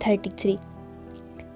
33।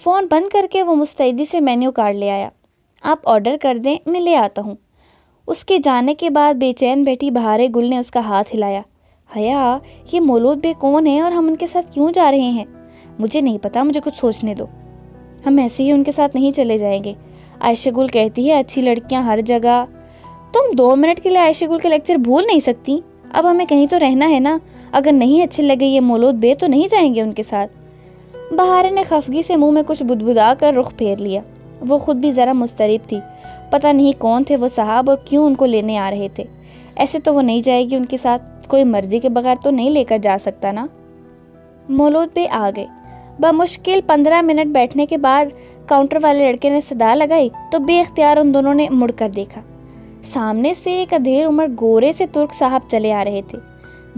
Phone بند کر کے وہ مستعدی سے مینیو کارڈ لے آیا. آپ آرڈر کر دیں, میں لے آتا ہوں. اس کے جانے کے بعد بے چین بیٹھی بہار گل نے اس کا ہاتھ ہلایا. حیا, یہ مولود بے کون ہیں اور ہم ان کے ساتھ کیوں جا رہے ہیں؟ مجھے نہیں پتا, مجھے کچھ سوچنے دو. ہم ایسے ہی ان کے ساتھ نہیں چلے جائیں گے. عائشہ گل کہتی ہے اچھی لڑکیاں ہر جگہ. تم 2 منٹ کے لیے عائشہ گل کے لیکچر بھول نہیں سکتی؟ اب ہمیں کہیں تو رہنا ہے نا. اگر نہیں اچھے لگے یہ مولود بے تو نہیں جائیں گے ان کے ساتھ. بہار نے خفگی سے منہ میں کچھ بدبدا کر رخ پھیر لیا. وہ خود بھی ذرا مضطرب تھی. پتہ نہیں کون تھے وہ صاحب اور کیوں ان کو لینے آ رہے تھے. ایسے تو وہ نہیں جائے گی ان کے ساتھ, کوئی مرضی کے بغیر تو نہیں لے کر جا سکتا نا. مولود بے آ گئے. بمشکل 15 منٹ بیٹھنے کے بعد کاؤنٹر والے لڑکے نے صدا لگائی تو بے اختیار ان دونوں نے مڑ کر دیکھا. سامنے سے ایک ادھیر عمر گورے سے ترک صاحب چلے آ رہے تھے.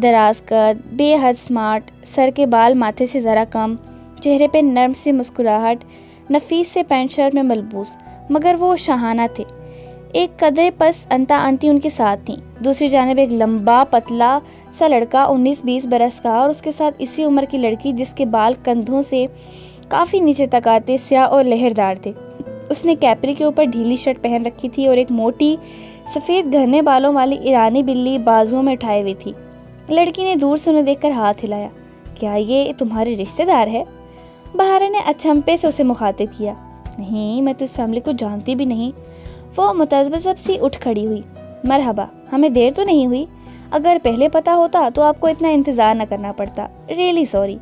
دراز قد, بے حد سمارٹ, سر کے بال ماتھے سے ذرا کم, چہرے پہ نرم سی مسکراہٹ, نفیس سے پینٹ شرٹ میں ملبوس, مگر وہ شاہانہ تھے. ایک قدرے پس انتا انتی ان کے ساتھ تھیں. دوسری جانب ایک لمبا پتلا سا لڑکا 19-20 برس کا اور اس کے ساتھ اسی عمر کی لڑکی جس کے بال کندھوں سے کافی نیچے تک آتے, سیاہ اور لہردار تھے. اس نے کیپری کے اوپر ڈھیلی شرٹ پہن رکھی تھی اور ایک موٹی سفید گھنے بالوں والی ایرانی بلی بازوؤں میں اٹھائے ہوئی تھی. لڑکی نے دور سے انہیں دیکھ کر ہاتھ ہلایا. کیا یہ تمہارے رشتہ دار ہے؟ بہار نے اچھمپے سے اسے مخاطب کیا. نہیں, میں تو اس فیملی کو جانتی بھی نہیں. وہ متذبذب سی اٹھ کھڑی ہوئی. مرحبا, ہمیں دیر تو نہیں ہوئی؟ اگر پہلے پتہ ہوتا تو آپ کو اتنا انتظار نہ کرنا پڑتا. Really sorry.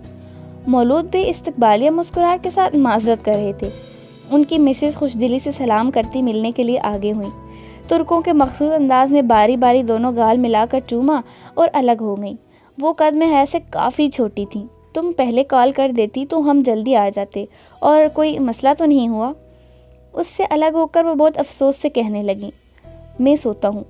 مولود بھی استقبالیہ مسکراہٹ کے ساتھ معذرت کر رہے تھے. ان کی مسز خوش دلی سے سلام کرتی ملنے کے لیے آگے ہوئیں. ترکوں کے مخصوص انداز میں باری باری دونوں گال ملا کر چوما اور الگ ہو گئیں. وہ قد میں ہے سے کافی چھوٹی تھیں. تم پہلے کال کر دیتی تو ہم جلدی آ جاتے. اور کوئی مسئلہ تو نہیں ہوا؟ اس سے الگ ہو کر وہ بہت افسوس سے کہنے لگیں. میں سوتا ہوں.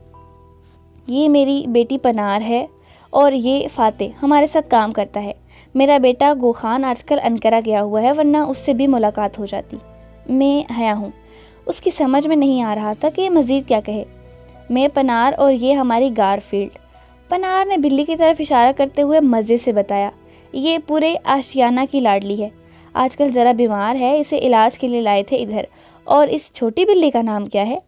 یہ میری بیٹی پنار ہے اور یہ فاتح ہمارے ساتھ کام کرتا ہے. میرا بیٹا گوخان آج کل انقرہ گیا ہوا ہے, ورنہ اس سے بھی ملاقات ہو جاتی. میں حیا ہوں. اس کی سمجھ میں نہیں آ رہا تھا کہ مزید کیا کہے. میں پنار اور یہ ہماری گارفیلڈ. پنار نے بلی کی طرف اشارہ کرتے ہوئے مزے سے بتایا. یہ پورے آشیانہ کی لاڈلی ہے. آج کل ذرا بیمار ہے, اسے علاج کے لیے لائے تھے ادھر. اور اس چھوٹی بلی کا نام کیا ہے؟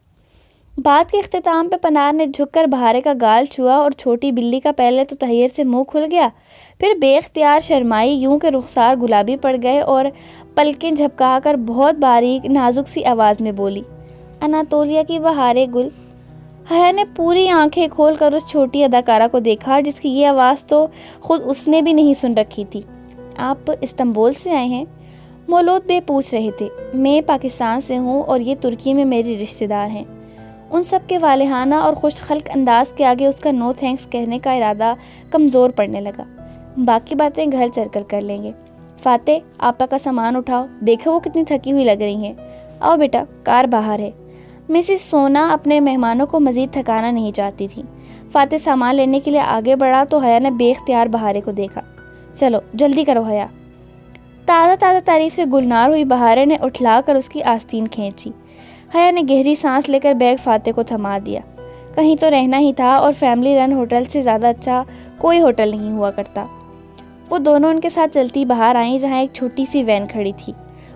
بات کے اختتام پہ پنار نے جھک کر بہارے کا گال چھوا اور چھوٹی بلی کا پہلے تو تحیر سے منہ کھل گیا, پھر بے اختیار شرمائی یوں کہ رخسار گلابی پڑ گئے اور پلکیں جھپکا کر بہت باریک نازک سی آواز میں بولی. اناتولیا کی بہار گل. حیا نے پوری آنکھیں کھول کر اس چھوٹی اداکارہ کو دیکھا جس کی یہ آواز تو خود اس نے بھی نہیں سن رکھی تھی. آپ استنبول سے آئے ہیں؟ مولود بے پوچھ رہے تھے. میں پاکستان سے ہوں اور یہ ترکی میں میری رشتہ دار ہیں. ان سب کے والہانہ اور خوش خلق انداز کے آگے اس کا نو تھینکس کہنے کا ارادہ کمزور پڑنے لگا. باقی باتیں گھر چل کر کر لیں گے. فاتح, آپا کا سامان اٹھاؤ, دیکھو وہ کتنی تھکی ہوئی لگ رہی ہیں. آؤ بیٹا, کار باہر ہے. مسز سونا اپنے مہمانوں کو مزید تھکانا نہیں چاہتی تھی. فاتح سامان لینے کے لیے آگے بڑھا تو حیا نے بے اختیار بہارے کو دیکھا. چلو جلدی کرو حیا. تازہ تعریف سے گلنار ہوئی بہارے نے اٹھلا کر اس کی آستین کھینچی. حیا نے گہری سانس لے کر بیگ فاتح کو تھما دیا. کہیں تو رہنا ہی تھا اور فیملی رن ہوٹل سے زیادہ اچھا کوئی ہوٹل نہیں ہوا کرتا. وہ دونوں ان کے ساتھ چلتی باہر آئیں جہاں ایک چھوٹی سی وین کھڑی تھی.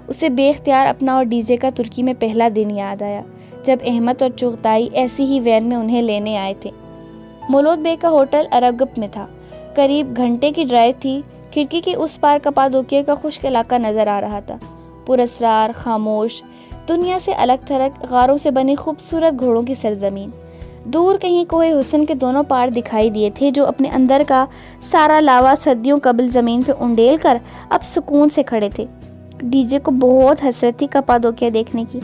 اسے بے اختیار اپنا اور ڈی جے کا ترکی میں پہلا دن یاد آیا جب احمد اور چغتائی ایسی ہی وین میں انہیں لینے آئے تھے. مولود بے کا ہوٹل عرب گپ میں تھا. قریب گھنٹے کی ڈرائیو تھی. کھڑکی کے اس پار کپادوکیا کا خشک علاقہ نظر آ رہا تھا. پراسرار, خاموش, دنیا سے الگ تھلگ غاروں سے بنی خوبصورت گھوڑوں کی سرزمین. دور کہیں کوہ حسن کے دونوں پار دکھائی دیے تھے جو اپنے اندر کا سارا لاوا صدیوں قبل زمین پہ انڈیل کر اب سکون سے کھڑے تھے. ڈی جے کو بہت حسرت تھی کپادوکیا دیکھنے کی.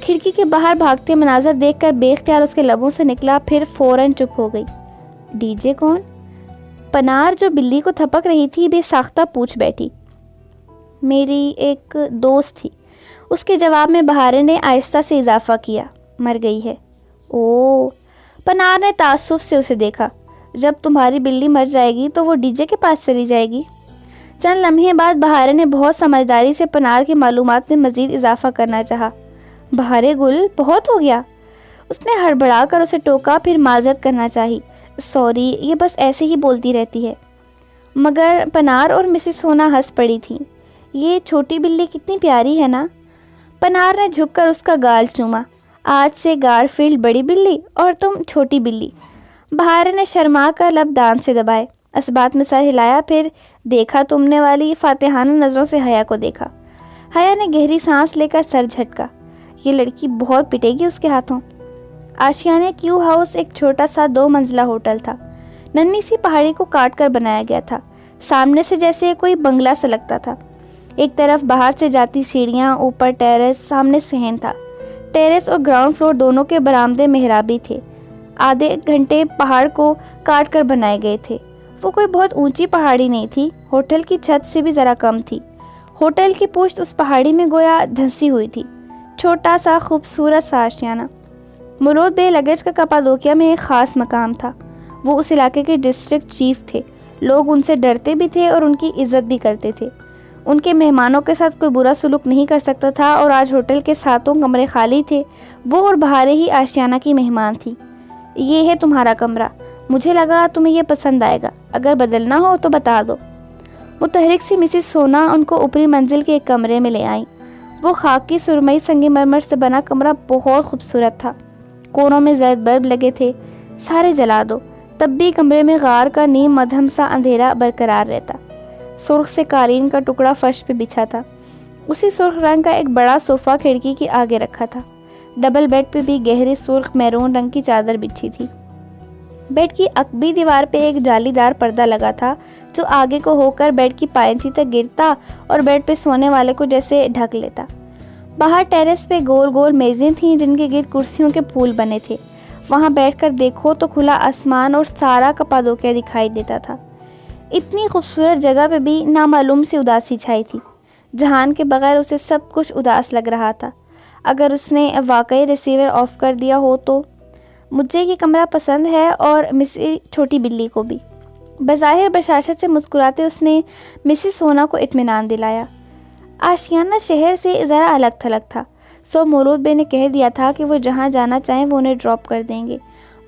کھڑکی کے باہر بھاگتے مناظر دیکھ کر بے اختیار اس کے لبوں سے نکلا, پھر فوراً چپ ہو گئی. ڈی جے کون؟ پنار جو بلی کو تھپک رہی تھی بے ساختہ پوچھ بیٹھی. میری ایک دوست تھی. اس کے جواب میں بہارے نے آہستہ سے اضافہ کیا. مر گئی ہے. او. پنار نے تعصب سے اسے دیکھا. جب تمہاری بلی مر جائے گی تو وہ ڈی جے کے پاس چلی جائے گی. چند لمحے بعد بہارے نے بہت سمجھداری سے پنار کی معلومات میں مزید اضافہ کرنا چاہا. بہارے گل, بہت ہو گیا. اس نے ہڑبڑا کر اسے ٹوکا, پھر معذرت کرنا چاہی. سوری, یہ بس ایسے ہی بولتی رہتی ہے. مگر پنار اور مسز سونا ہنس پڑی تھی. یہ چھوٹی بلی کتنی پیاری ہے نا۔ پنار نے جھک کر اس کا گال چوما۔ آج سے گارفیلڈ بڑی بلی اور تم چھوٹی بلی۔ بہار نے شرما کر لب دان سے دبائے، اس بات میں سر ہلایا، پھر دیکھا تم نے والی فاتحانہ نظروں سے حیا کو دیکھا۔ حیا نے گہری سانس لے کر سر جھٹکا، یہ لڑکی بہت پٹے گی اس کے ہاتھوں۔ آشیانہ کیو ہاؤس ایک چھوٹا سا 2 منزلہ ہوٹل تھا، ننھی سی پہاڑی کو کاٹ کر بنایا گیا تھا، سامنے سے جیسے کوئی بنگلہ سا لگتا تھا۔ ایک طرف باہر سے جاتی سیڑھیاں، اوپر ٹیرس، سامنے صحن تھا۔ ٹیرس اور گراؤنڈ فلور دونوں کے برآمدے محرابی تھے، آدھے گھنٹے پہاڑ کو کاٹ کر بنائے گئے تھے۔ وہ کوئی بہت اونچی پہاڑی نہیں تھی، ہوٹل کی چھت سے بھی ذرا کم تھی۔ ہوٹل کی پشت اس پہاڑی میں گویا دھنسی ہوئی تھی، چھوٹا سا خوبصورت سا آشیانہ۔ مولود بے لگج کا کپادوکیا میں ایک خاص مقام تھا، وہ اس علاقے کے ڈسٹرکٹ چیف تھے، لوگ ان سے ڈرتے بھی تھے اور ان کی عزت بھی کرتے تھے۔ ان کے مہمانوں کے ساتھ کوئی برا سلوک نہیں کر سکتا تھا، اور آج ہوٹل کے 7 کمرے خالی تھے، وہ اور بہارے ہی آشیانہ کی مہمان تھی۔ یہ ہے تمہارا کمرہ، مجھے لگا تمہیں یہ پسند آئے گا، اگر بدلنا ہو تو بتا دو۔ متحرک سی مسز سونا ان کو اوپری منزل کے ایک کمرے میں لے آئیں۔ وہ خاکی سرمئی سنگ مرمر سے بنا کمرہ بہت خوبصورت تھا، کونوں میں زرد بلب لگے تھے، سارے جلا دو تب بھی کمرے میں غار کا نیم مدھم سا اندھیرا برقرار رہتا۔ سرخ سے قالین کا ٹکڑا فرش پہ بچھا تھا، اسی سرخ رنگ کا ایک بڑا صوفہ کھڑکی کے آگے رکھا تھا۔ ڈبل بیڈ پہ بھی گہری سرخ میرون رنگ کی چادر بچھی تھی۔ بیڈ کی عقبی دیوار پہ ایک جالی دار پردہ لگا تھا جو آگے کو ہو کر بیڈ کی پائنتی تک گرتا اور بیڈ پہ سونے والے کو جیسے ڈھک لیتا۔ باہر ٹیرس پہ گول گول میزیں تھیں جن کے گرد کرسیوں کے پھول بنے تھے، وہاں بیٹھ کر دیکھو تو کھلا آسمان اور سارا کپادوکیا دکھائی دیتا تھا۔ اتنی خوبصورت جگہ پہ بھی نامعلوم سی اداسی چھائی تھی، جہان کے بغیر اسے سب کچھ اداس لگ رہا تھا۔ اگر اس نے واقعی ریسیور آف کر دیا ہو تو۔ مجھے یہ کمرہ پسند ہے اور مسز چھوٹی بلی کو بھی۔ بظاہر بشاشت سے مسکراتے اس نے مسز سونا کو اطمینان دلایا۔ آشیانہ شہر سے ذرا الگ تھلگ تھا، سو مولود بے نے کہہ دیا تھا کہ وہ جہاں جانا چاہیں وہ انہیں ڈراپ کر دیں گے۔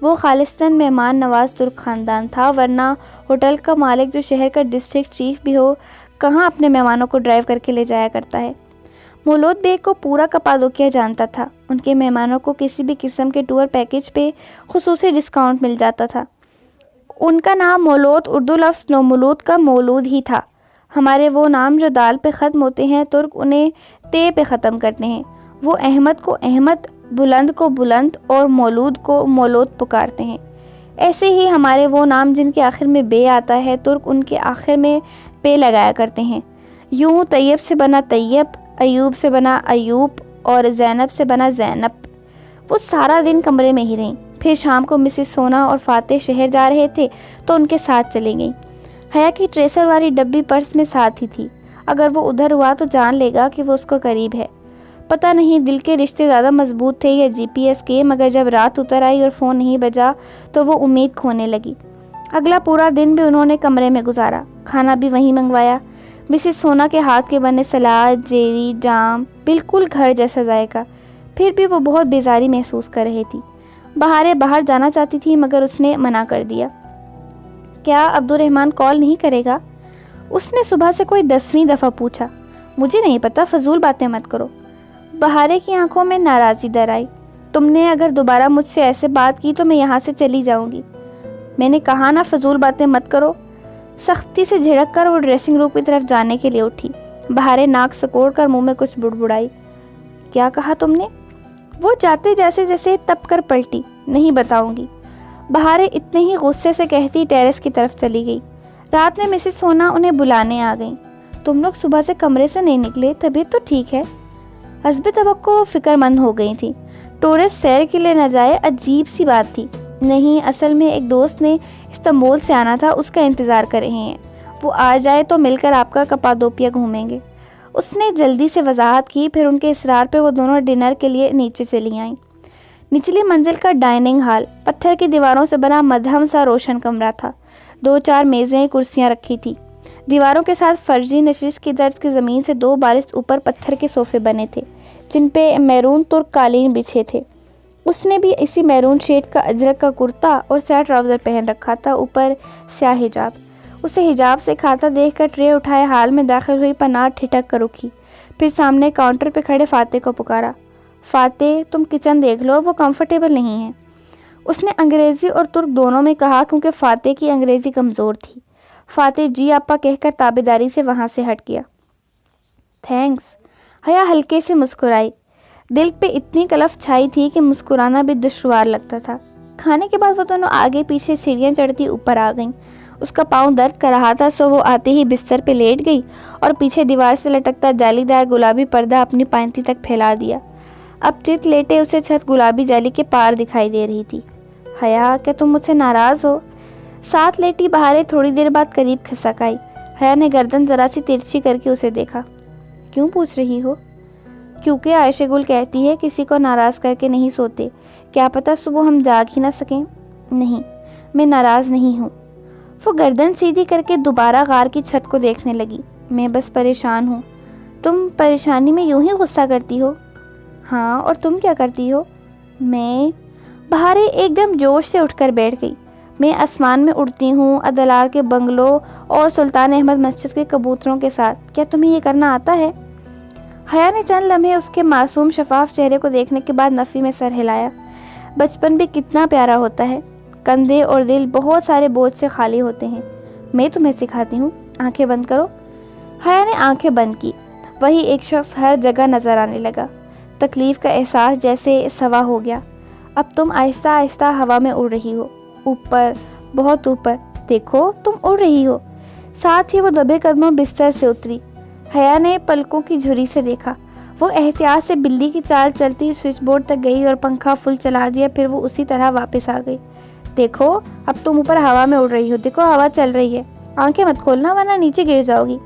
وہ خالصتاً مہمان نواز ترک خاندان تھا، ورنہ ہوٹل کا مالک جو شہر کا ڈسٹرکٹ چیف بھی ہو، کہاں اپنے مہمانوں کو ڈرائیو کر کے لے جایا کرتا ہے۔ مولود بے کو پورا کپادوکیا جانتا تھا، ان کے مہمانوں کو کسی بھی قسم کے ٹور پیکج پہ خصوصی ڈسکاؤنٹ مل جاتا تھا۔ ان کا نام مولود اردو لفظ نومولود کا مولود ہی تھا۔ ہمارے وہ نام جو دال پہ ختم ہوتے ہیں، ترک انہیں تے پہ ختم کرتے ہیں۔ وہ احمد کو احمد، بلند کو بلند اور مولود کو مولود پکارتے ہیں۔ ایسے ہی ہمارے وہ نام جن کے آخر میں بے آتا ہے، ترک ان کے آخر میں پے لگایا کرتے ہیں۔ یوں طیب سے بنا طیب، ایوب سے بنا ایوب اور زینب سے بنا زینب۔ وہ سارا دن کمرے میں ہی رہیں، پھر شام کو مسز سونا اور فاتح شہر جا رہے تھے تو ان کے ساتھ چلی گئیں۔ حیا کی ٹریسر والی ڈبی پرس میں ساتھ ہی تھی، اگر وہ ادھر ہوا تو جان لے گا کہ وہ اس کو قریب ہے۔ پتہ نہیں دل کے رشتے زیادہ مضبوط تھے یا جی پی ایس کے، مگر جب رات اتر آئی اور فون نہیں بجا تو وہ امید کھونے لگی۔ اگلا پورا دن بھی انہوں نے کمرے میں گزارا، کھانا بھی وہیں منگوایا۔ مسز سونا کے ہاتھ کے بنے سلاد، جیلی، جام، بالکل گھر جیسا ذائقہ۔ پھر بھی وہ بہت بیزاری محسوس کر رہی تھی۔ بہاریں باہر جانا چاہتی تھی مگر اس نے منع کر دیا۔ کیا عبد الرحمن کال نہیں کرے گا؟ اس نے صبح سے کوئی 10ویں دفعہ پوچھا۔ مجھے نہیں پتا، فضول باتیں مت کرو۔ بہارے کی آنکھوں میں ناراضی در آئی۔ تم نے اگر دوبارہ مجھ سے ایسے بات کی تو میں یہاں سے چلی جاؤں گی۔ میں نے کہا نا فضول باتیں مت کرو۔ سختی سے جھڑک کر وہ ڈریسنگ روم کی طرف جانے کے لیے اٹھی۔ بہارے ناک سکوڑ کر منہ میں کچھ بڑبڑائی۔ کیا کہا تم نے؟ وہ جاتے جیسے تپ کر پلٹی۔ نہیں بتاؤں گی۔ بہارے اتنے ہی غصے سے کہتی ٹیرس کی طرف چلی گئی۔ رات میں مسز سونا انہیں بلانے آ گئیں۔ تم لوگ صبح سے کمرے سے نہیں نکلے، طبیعت تو ٹھیک ہے؟ حسب توقع فکر مند ہو گئی تھی۔ ٹورسٹ سیر کے لیے نہ جائے، عجیب سی بات تھی۔ نہیں، اصل میں ایک دوست نے استنبول سے آنا تھا، اس کا انتظار کر رہے ہیں۔ وہ آ جائے تو مل کر آپ کا کپادوپیا گھومیں گے۔ اس نے جلدی سے وضاحت کی، پھر ان کے اصرار پہ وہ دونوں ڈنر کے لیے نیچے چلی آئیں۔ نچلی منزل کا ڈائننگ ہال پتھر کی دیواروں سے بنا مدھم سا روشن کمرہ تھا۔ 2-4 میزیں، کرسیاں رکھی تھی۔ دیواروں کے ساتھ فرجی نشست کی طرز کی زمین سے 2 بالش اوپر پتھر کے صوفے بنے تھے جن پہ میرون ترک قالین بچھے تھے۔ اس نے بھی اسی میرون شیڈ کا اجرک کا کرتا اور سیاہ ٹراؤزر پہن رکھا تھا، اوپر سیاہ حجاب۔ اسے حجاب سے کھاتا دیکھ کر ٹرے اٹھائے حال میں داخل ہوئی پناہ ٹھٹک کر رکی، پھر سامنے کاؤنٹر پہ کھڑے فاتح کو پکارا۔ فاتح تم کچن دیکھ لو، وہ کمفرٹیبل نہیں ہے، اس نے انگریزی اور ترک دونوں میں کہا کیونکہ فاتح کی انگریزی کمزور تھی۔ فاتح جی آپا کہہ کر تابعداری سے وہاں سے ہٹ گیا۔ تھینکس، حیا ہلکے سے مسکرائی، دل پہ اتنی کلف چھائی تھی کہ مسکرانا بھی دشوار لگتا تھا۔ کھانے کے بعد وہ دونوں آگے پیچھے سیڑھیاں چڑھتی اوپر آ گئیں۔ اس کا پاؤں درد کر رہا تھا سو وہ آتے ہی بستر پہ لیٹ گئی اور پیچھے دیوار سے لٹکتا جالی دار گلابی پردہ اپنی پائنتی تک پھیلا دیا۔ اب چت لیٹے اسے چھت گلابی جالی کے پار دکھائی دے رہی تھی۔ حیا کیا تم مجھ سے ناراض ہو؟ ساتھ لیٹی بہاریں تھوڑی دیر بعد قریب کھسک آئی۔ حیا نے گردن ذرا سی ترچھی کر کے اسے دیکھا۔ کیوں پوچھ رہی ہو؟ کیونکہ عائشہ گل کہتی ہے کسی کو ناراض کر کے نہیں سوتے، کیا پتہ صبح ہم جاگ ہی نہ سکیں۔ نہیں، میں ناراض نہیں ہوں۔ وہ گردن سیدھی کر کے دوبارہ غار کی چھت کو دیکھنے لگی۔ میں بس پریشان ہوں۔ تم پریشانی میں یوں ہی غصہ کرتی ہو؟ ہاں، اور تم کیا کرتی ہو؟ میں بہاریں ایک دم جوش سے اٹھ کر بیٹھ گئی۔ میں آسمان میں اڑتی ہوں، عدلار کے بنگلوں اور سلطان احمد مسجد کے کبوتروں کے ساتھ۔ کیا تمہیں یہ کرنا آتا ہے؟ حیا نے چند لمحے اس کے معصوم شفاف چہرے کو دیکھنے کے بعد نفی میں سر ہلایا۔ بچپن بھی کتنا پیارا ہوتا ہے، کندھے اور دل بہت سارے بوجھ سے خالی ہوتے ہیں۔ میں تمہیں سکھاتی ہوں، آنکھیں بند کرو۔ حیا نے آنکھیں بند کی۔ وہی ایک شخص ہر جگہ نظر آنے لگا۔ تکلیف کا احساس جیسے سوا ہو گیا۔ اب تم آہستہ آہستہ ہوا میں اڑ رہی ہو، اوپر، بہت اوپر، دیکھو تم اڑ رہی ہو۔ ساتھ ہی وہ دبے قدموں بستر سے اتری۔ حیا نے پلکوں کی جھری سے دیکھا۔ وہ احتیاط سے بلی کی چال چلتی سوئچ بورڈ تک گئی اور پنکھا فل چلا دیا، پھر وہ اسی طرح واپس آ گئی۔ دیکھو اب تم اوپر ہوا میں اڑ رہی ہو، دیکھو ہوا چل رہی ہے، آنکھیں مت کھولنا ورنہ نیچے گر جاؤ گی۔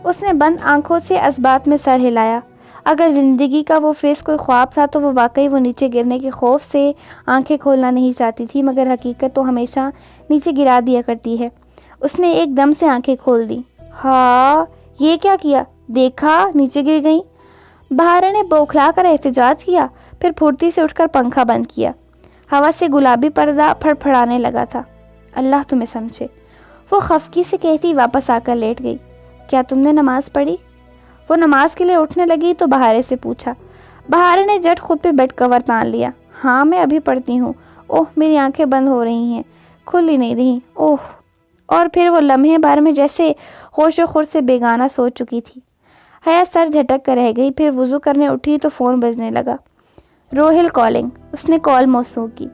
اس نے بند آنکھوں سے اثبات میں سر ہلایا۔ اگر زندگی کا وہ فیس کوئی خواب تھا تو وہ واقعی وہ نیچے گرنے کے خوف سے آنکھیں کھولنا نہیں چاہتی تھی، مگر حقیقت تو ہمیشہ نیچے گرا دیا کرتی ہے۔ اس نے ایک دم سے آنکھیں کھول دی۔ ہاں، یہ کیا کیا؟ دیکھا نیچے گر گئی۔ بہاریں نے بوکھلا کر احتجاج کیا، پھر پھرتی سے اٹھ کر پنکھا بند کیا۔ ہوا سے گلابی پردہ پھڑ پھڑانے لگا تھا۔ اللہ تمہیں سمجھے، وہ خفگی سے کہتی واپس آ کر لیٹ گئی۔ کیا تم نے نماز پڑھی؟ وہ نماز کے لیے اٹھنے لگی تو بہاریں سے پوچھا۔ بہاریں نے جٹ خود پہ بیڈ کور تان لیا۔ ہاں میں ابھی پڑھتی ہوں۔ اوہ میری آنکھیں بند ہو رہی ہیں، کھل ہی نہیں رہی، اوہ۔ اور پھر وہ لمحے بھر میں جیسے ہوش و خور سے بیگانہ سو چکی تھی۔ حیا سر جھٹک کر رہ گئی، پھر وضو کرنے اٹھی تو فون بجنے لگا۔ روہل کالنگ۔ اس نے کال موصول کی۔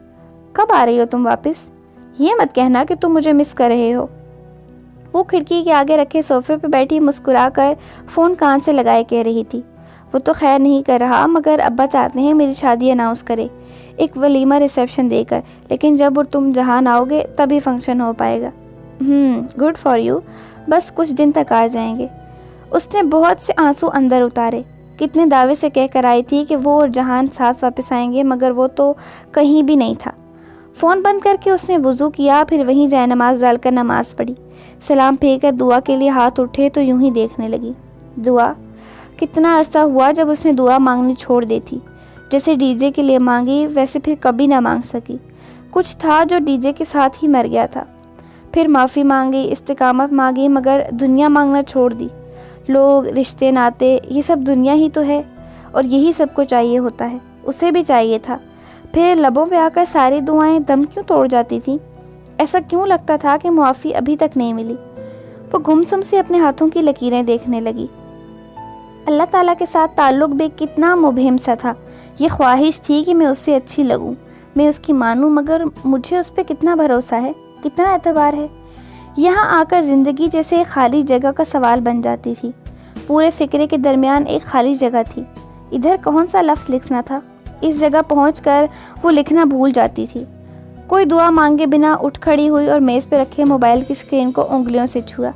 کب آ رہی ہو تم واپس؟ یہ مت کہنا کہ تم مجھے مس کر رہے ہو۔ وہ کھڑکی کے آگے رکھے صوفے پہ بیٹھی مسکرا کر فون کان سے لگائے کہہ رہی تھی، وہ تو خیر نہیں کر رہا، مگر ابا چاہتے ہیں میری شادی اناؤنس کرے، ایک ولیمہ ریسیپشن دے کر، لیکن جب اور تم جہان آؤ گے تبھی فنکشن ہو پائے گا۔ گڈ فار یو، بس کچھ دن تک آ جائیں گے۔ اس نے بہت سے آنسو اندر اتارے۔ کتنے دعوے سے کہہ کر آئی تھی کہ وہ اور جہان ساتھ واپس آئیں گے، مگر وہ تو کہیں بھی نہیں تھا۔ فون بند کر کے اس نے وضو کیا، پھر وہیں جائے نماز ڈال کر نماز پڑھی۔ سلام پھیر کر دعا کے لیے ہاتھ اٹھے تو یوں ہی دیکھنے لگی۔ دعا؟ کتنا عرصہ ہوا جب اس نے دعا مانگنی چھوڑ دی تھی۔ جیسے ڈی جے کے لیے مانگی ویسے پھر کبھی نہ مانگ سکی۔ کچھ تھا جو ڈی جے کے ساتھ ہی مر گیا تھا۔ پھر معافی مانگی، استقامت مانگی، مگر دنیا مانگنا چھوڑ دی۔ لوگ، رشتے، ناتے، یہ سب دنیا ہی تو ہے، اور یہی سب کو چاہیے ہوتا ہے، اسے بھی چاہیے تھا۔ پھر لبوں پہ آ کر ساری دعائیں دم کیوں توڑ جاتی تھیں؟ ایسا کیوں لگتا تھا کہ معافی ابھی تک نہیں ملی؟ وہ گمسم سے اپنے ہاتھوں کی لکیریں دیکھنے لگی۔ اللہ تعالیٰ کے ساتھ تعلق بھی کتنا مبہم سا تھا۔ یہ خواہش تھی کہ میں اس سے اچھی لگوں، میں اس کی مانوں، مگر مجھے اس پہ کتنا بھروسہ ہے، کتنا اعتبار ہے؟ یہاں آ کر زندگی جیسے ایک خالی جگہ کا سوال بن جاتی تھی۔ پورے فکرے کے درمیان ایک خالی جگہ تھی۔ ادھر کون سا لفظ لکھنا تھا؟ اس جگہ پہنچ کر وہ لکھنا بھول جاتی تھی۔ کوئی دعا مانگے بنا اٹھ کھڑی ہوئی اور میز پہ رکھے موبائل کی اسکرین کو انگلیوں سے چھوا۔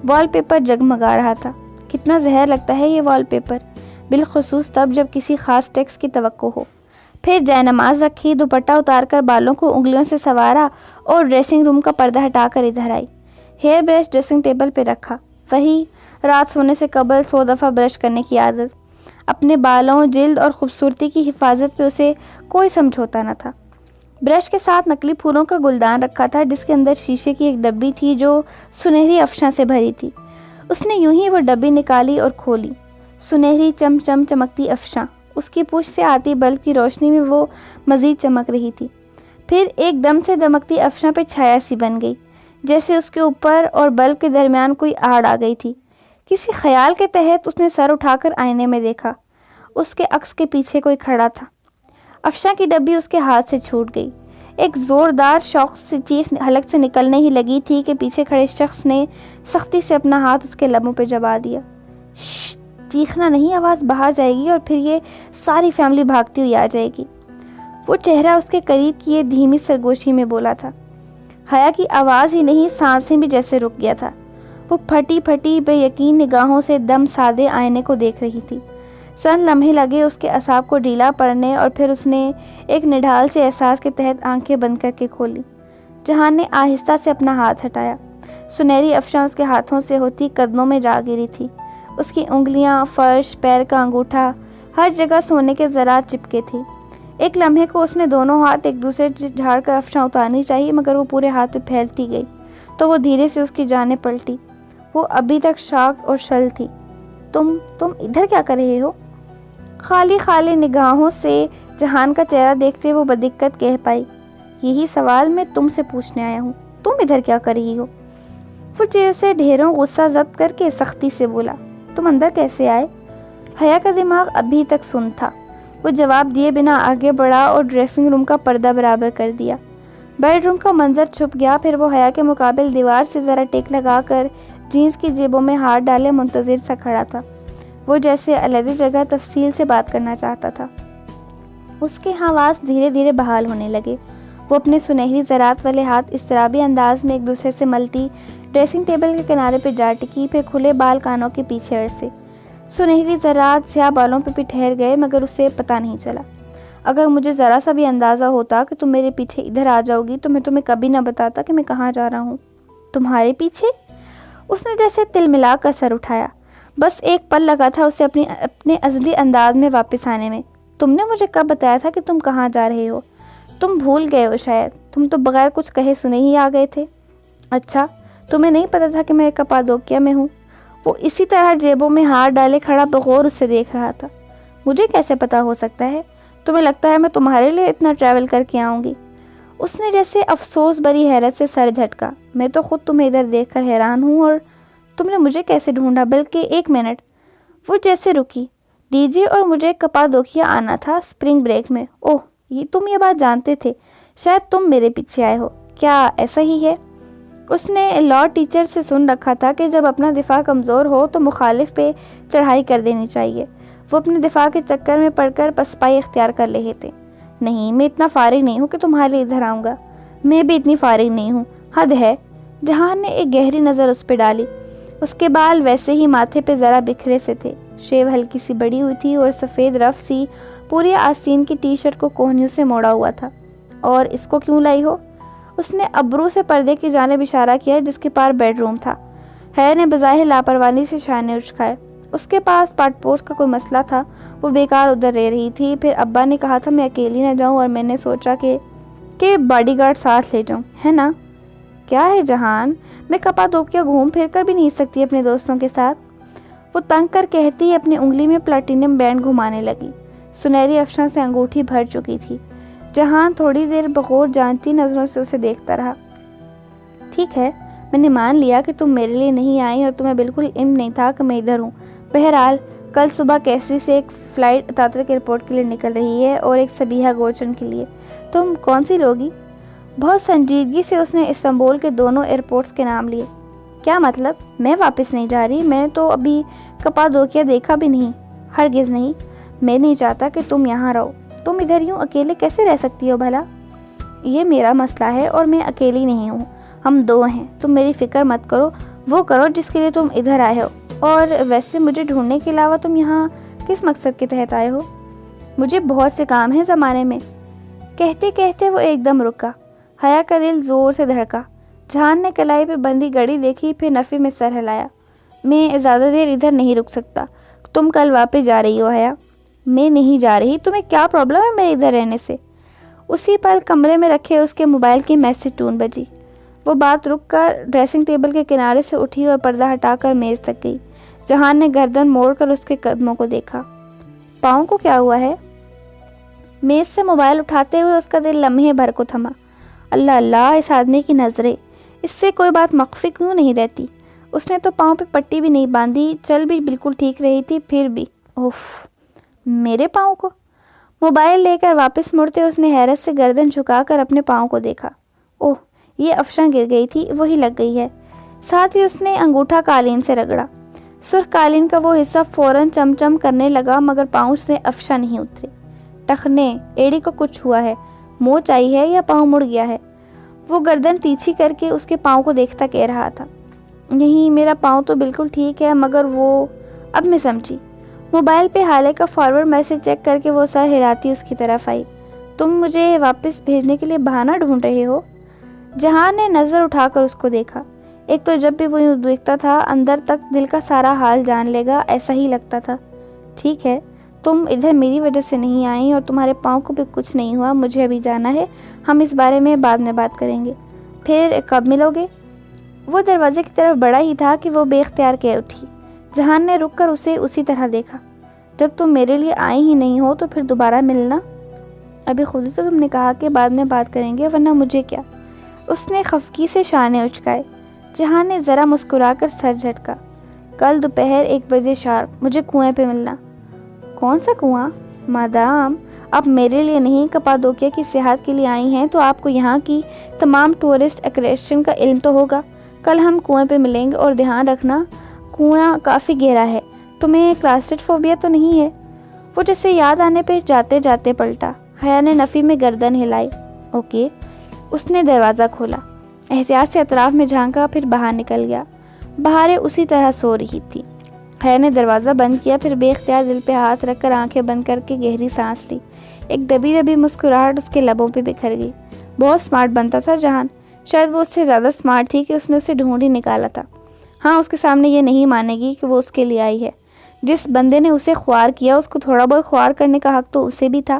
وال پیپر جگمگا رہا تھا۔ کتنا زہر لگتا ہے یہ وال پیپر، بالخصوص تب جب کسی خاص ٹیکسٹ کی توقع ہو۔ پھر جائے نماز رکھی، دوپٹہ اتار کر بالوں کو انگلیوں سے سنوارا اور ڈریسنگ روم کا پردہ ہٹا کر ادھر آئی۔ ہیئر برش ڈریسنگ ٹیبل پہ رکھا۔ وہی رات سونے سے قبل 100 دفعہ برش کرنے کی عادت۔ اپنے بالوں، جلد اور خوبصورتی کی حفاظت پہ اسے کوئی سمجھوتا نہ تھا۔ برش کے ساتھ نقلی پھولوں کا گلدان رکھا تھا جس کے اندر شیشے کی ایک ڈبی تھی جو سنہری افشاں سے بھری تھی۔ اس نے یوں ہی وہ ڈبی نکالی اور کھولی۔ سنہری چم چم چمکتی افشاں، اس کی پوچھ سے آتی بلب کی روشنی میں وہ مزید چمک رہی تھی۔ پھر ایک دم سے دمکتی افشاں پہ چھایا سی بن گئی، جیسے اس کے اوپر اور بلب کے درمیان کوئی آڑ آ گئی تھی۔ کسی خیال کے تحت اس نے سر اٹھا کر آئینے میں دیکھا۔ اس کے عکس کے پیچھے کوئی کھڑا تھا۔ افشاں کی ڈبی اس کے ہاتھ سے چھوٹ گئی۔ ایک زوردار شوق سے چیخ حلق سے نکلنے ہی لگی تھی کہ پیچھے کھڑے شخص نے سختی سے اپنا ہاتھ اس کے لبوں پہ دبا دیا۔ چیخنا نہیں، آواز باہر جائے گی اور پھر یہ ساری فیملی بھاگتی ہوئی آ جائے گی۔ وہ چہرہ اس کے قریب کیے دھیمی سرگوشی میں بولا تھا۔ حیا کی آواز ہی نہیں، سانسیں بھی جیسے رک گیا تھا۔ وہ پھٹی پھٹی بے یقین نگاہوں سے دم سادے آئینے کو دیکھ رہی تھی۔ چند لمحے لگے اس کے اعصاب کو ڈھیلا پڑنے اور پھر اس نے ایک نڈھال سے احساس کے تحت آنکھیں بند کر کے کھولی۔ جہان نے آہستہ سے اپنا ہاتھ ہٹایا۔ سنہری افشاں اس کے ہاتھوں سے ہوتی قدموں میں جا گری تھی۔ اس کی انگلیاں، فرش، پیر کا انگوٹھا، ہر جگہ سونے کے ذرات چپکے تھے۔ ایک لمحے کو اس نے دونوں ہاتھ ایک دوسرے سے جھاڑ کر افشاں اتارنی چاہی، مگر وہ پورے ہاتھ پہ پھیلتی گئی تو وہ دھیرے سے اس کی جانب پلٹی۔ وہ ابھی تک شاک اور شل تھی۔ تم ادھر کیا کر رہے ہو؟ خالی نگاہوں سے جہان کا چہرہ دیکھتے وہ بدقت کہہ پائی، یہی سوال میں تم سے پوچھنے آیا ہوں، تم ادھر کیا کر رہی ہو؟ وہ چہرے سے ڈھیروں غصہ ضبط کر کے سختی سے بولا، تم اندر کیسے آئے؟ حیا کا دماغ ابھی تک سن تھا۔ وہ جواب دیے بنا آگے بڑھا اور ڈریسنگ روم کا پردہ برابر کر دیا۔ بیڈ روم کا منظر چھپ گیا۔ پھر وہ حیا کے مقابل دیوار سے ذرا ٹیک لگا کر جینس کی جیبوں میں ہاتھ ڈالے منتظر سا کھڑا تھا۔ وہ جیسے علیحدہ جگہ تفصیل سے بات کرنا چاہتا تھا۔ اس کے حواس دھیرے دھیرے بحال ہونے لگے۔ وہ اپنے سنہری ذرات والے ہاتھ اضطرابی انداز میں ایک دوسرے سے ملتی ڈریسنگ ٹیبل کے کنارے پہ جا ٹکی، پھر کھلے بال کانوں کے پیچھے اڑسے۔ سنہری ذرات سیاہ بالوں پہ بھی ٹھہر گئے، مگر اسے پتہ نہیں چلا۔ اگر مجھے ذرا سا بھی اندازہ ہوتا کہ تم میرے پیچھے ادھر آ جاؤ گی تو میں تمہیں کبھی نہ بتاتا کہ میں کہاں جا رہا ہوں۔ تمہارے پیچھے؟ اس نے جیسے تل ملا کر سر اٹھایا۔ بس ایک پل لگا تھا اسے اپنے اصلی انداز میں واپس آنے میں۔ تم نے مجھے کب بتایا تھا کہ تم کہاں جا رہے ہو؟ تم بھول گئے ہو شاید، تم تو بغیر کچھ کہے سنے ہی آ گئے تھے۔ اچھا، تمہیں نہیں پتا تھا کہ میں کپادوکیا میں ہوں؟ وہ اسی طرح جیبوں میں ہاتھ ڈالے کھڑا بغور اسے دیکھ رہا تھا۔ مجھے کیسے پتا ہو سکتا ہے؟ تمہیں لگتا ہے میں تمہارے لیے اتنا ٹریول کر کے آؤں گی؟ اس نے جیسے افسوس بری حیرت سے سر جھٹکا۔ میں تو خود تمہیں ادھر دیکھ کر حیران ہوں، اور تم نے مجھے کیسے ڈھونڈا؟ بلکہ ایک منٹ، وہ جیسے رکی۔ ڈی جے اور مجھے کپادوکیا آنا تھا اسپرنگ بریک میں۔ اوہ، تم یہ بات جانتے تھے؟ شاید تم میرے پیچھے آئے ہو، کیا ایسا ہی ہے؟ اس نے لاء ٹیچر سے سن رکھا تھا کہ جب اپنا دفاع کمزور ہو تو مخالف پہ چڑھائی کر دینی چاہیے۔ وہ اپنے دفاع کے چکر میں پڑ کر پسپائی اختیار کر رہے تھے۔ نہیں، میں اتنا فارغ نہیں ہوں کہ تمہارے لیے ادھر آؤں گا۔ میں بھی اتنی فارغ نہیں ہوں، حد ہے۔ جہان نے ایک گہری نظر اس پہ ڈالی۔ اس کے بال ویسے ہی ماتھے پہ ذرا بکھرے سے تھے، شیو ہلکی سی بڑی ہوئی تھی اور سفید رف سی پوری آستین کی ٹی شرٹ کو کوہنیوں سے موڑا ہوا تھا۔ اور اس کو کیوں لائی ہو؟ اس نے ابرو سے پردے کی جانب اشارہ کیا جس کے پار بیڈ روم تھا۔ حیا نے بظاہر لاپرواہی سے شانے اچکائے۔ اس کے پاس پاٹ پوش کا کوئی مسئلہ تھا، وہ بیکار ادھر رہ رہی تھی۔ پھر ابا نے کہا تھا میں اکیلی نہ جاؤں، اور میں نے سوچا کہ باڈی گارڈ ساتھ لے جاؤں، ہے نا؟ کیا ہے جہان، میں کپادوکیا گھوم پھر کر بھی نہیں سکتی اپنے دوستوں کے ساتھ؟ وہ تنگ کر کہتی اپنی انگلی میں پلاٹینم بینڈ گھمانے لگی۔ سنہری افشاں سے انگوٹھی بھر چکی تھی۔ جہان تھوڑی دیر بغور جانتی نظروں سے اسے دیکھتا رہا۔ ٹھیک ہے، میں نے مان لیا کہ تم میرے لیے نہیں آئی اور تمہیں بالکل علم نہیں تھا کہ میں ادھر ہوں۔ بہرحال کل صبح کیسری سے ایک فلائٹ اتاترک ایئرپورٹ کے لیے نکل رہی ہے اور ایک سبیہہ گوچن کے لیے۔ تم کون سی لوگی؟ بہت سنجیدگی سے اس نے استنبول کے دونوں ایئرپورٹس کے نام لیے۔ کیا مطلب؟ میں واپس نہیں جا رہی، میں تو ابھی کپادوکیا دیکھا بھی نہیں۔ ہرگز نہیں، میں نہیں چاہتا کہ تم یہاں رہو۔ تم ادھر یوں اکیلے کیسے رہ سکتی ہو بھلا؟ یہ میرا مسئلہ ہے اور میں اکیلی نہیں ہوں، ہم دو ہیں۔ تم میری فکر مت کرو، وہ کرو جس کے لیے تم ادھر آئے ہو۔ اور ویسے مجھے ڈھونڈنے کے علاوہ تم یہاں کس مقصد کے تحت آئے ہو؟ مجھے بہت سے کام ہیں زمانے میں۔ کہتے کہتے وہ ایک دم رکا۔ حیا کا دل زور سے دھڑکا۔ جہان نے کلائی پہ بندھی گھڑی دیکھی، پھر نفی میں سر ہلایا۔ میں زیادہ دیر ادھر نہیں رک سکتا، تم کل واپس جا رہی ہو حیا۔ میں نہیں جا رہی، تمہیں کیا پرابلم ہے میرے ادھر رہنے سے؟ اسی پل کمرے میں رکھے اس کے موبائل کی میسج ٹون بجی۔ وہ بات رک کر ڈریسنگ ٹیبل کے کنارے سے اٹھی اور پردہ ہٹا کر میز تک گئی۔ جہان نے گردن موڑ کر اس کے قدموں کو دیکھا۔ پاؤں کو کیا ہوا ہے؟ میز سے موبائل اٹھاتے ہوئے اس کا دل لمحے بھر کو تھما۔ اللہ اللہ، اس آدمی کی نظریں، اس سے کوئی بات مخفی کیوں نہیں رہتی؟ اس نے تو پاؤں پہ پٹی بھی نہیں باندھی، چل بھی بالکل ٹھیک رہی تھی، پھر بھی اوف، میرے پاؤں کو۔ موبائل لے کر واپس مڑتے اس نے حیرت سے گردن جھکا کر اپنے پاؤں کو دیکھا۔ اوہ، یہ افشاں گر گئی تھی، وہی لگ گئی ہے۔ ساتھ ہی اس نے انگوٹھا قالین سے رگڑا۔ سرخ قالین کا وہ حصہ فوراً چمچم کرنے لگا، مگر پاؤں سے افشاں نہیں اترے۔ ٹخنے، ایڑی کو کچھ ہوا ہے، موچ آئی ہے یا پاؤں مڑ گیا ہے؟ وہ گردن تیچھی کر کے اس کے پاؤں کو دیکھتا کہہ رہا تھا، نہیں، میرا پاؤں تو بالکل ٹھیک ہے، مگر وہ… اب میں سمجھی۔ موبائل پہ حالے کا فارورڈ میسج چیک کر کے وہ سر ہلاتی اس کی طرف آئی۔ تم مجھے واپس بھیجنے کے لیے بہانہ ڈھونڈ رہے ہو؟ جہان نے نظر اٹھا کر اس کو دیکھا۔ ایک تو جب بھی وہ یوں دیکھتا تھا اندر تک دل کا سارا حال جان لے گا، ایسا ہی لگتا تھا۔ ٹھیک ہے، تم ادھر میری وجہ سے نہیں آئیں اور تمہارے پاؤں کو بھی کچھ نہیں ہوا، مجھے ابھی جانا ہے، ہم اس بارے میں بعد میں بات کریں گے۔ پھر کب ملو گے؟ وہ دروازے کی طرف بڑھا ہی تھا کہ وہ بے اختیار کہہ اٹھی۔ جہان نے رک کر اسے اسی طرح دیکھا۔ جب تم میرے لیے آئی ہی نہیں ہو تو پھر دوبارہ ملنا؟ ابھی خود ہی تو تم نے کہا کہ بعد میں بات کریں گے، ورنہ مجھے کیا؟ اس نے خفگی سے شانے اچکائے۔ جہان نے ذرا مسکرا کر سر جھٹکا۔ کل دوپہر 1 بجے شارپ مجھے کنویں پہ ملنا۔ کون سا کنواں؟ مادام آپ میرے لیے نہیں، کپادوکیا کی سیاحت کے لیے آئی ہیں تو آپ کو یہاں کی تمام ٹورسٹ اٹریکشن کا علم تو ہوگا۔ کل ہم کنویں پہ ملیں گے، اور دھیان رکھنا کنواں کافی گہرا ہے، تمہیں کلاسٹروفوبیا تو نہیں ہے؟ وہ جیسے یاد آنے پہ جاتے جاتے پلٹا۔ حیا نے نفی میں گردن ہلائی۔ اوکے۔ اس نے دروازہ کھولا، احتیاط سے اطراف میں جھانکا، پھر باہر نکل گیا۔ بہاریں اسی طرح سو رہی تھی۔ حیا نے دروازہ بند کیا، پھر بے اختیار دل پہ ہاتھ رکھ کر آنکھیں بند کر کے گہری سانس لی۔ ایک دبی دبی مسکراہٹ اس کے لبوں پہ بکھر گئی۔ بہت سمارٹ بنتا تھا جہان، شاید وہ اس سے زیادہ سمارٹ تھی کہ اس نے اسے ڈھونڈ ہی نکالا تھا۔ ہاں، اس کے سامنے یہ نہیں مانے گی کہ وہ اس کے لیے آئی ہے۔ جس بندے نے اسے خوار کیا، اس کو تھوڑا بہت خوار کرنے کا حق تو اسے بھی تھا۔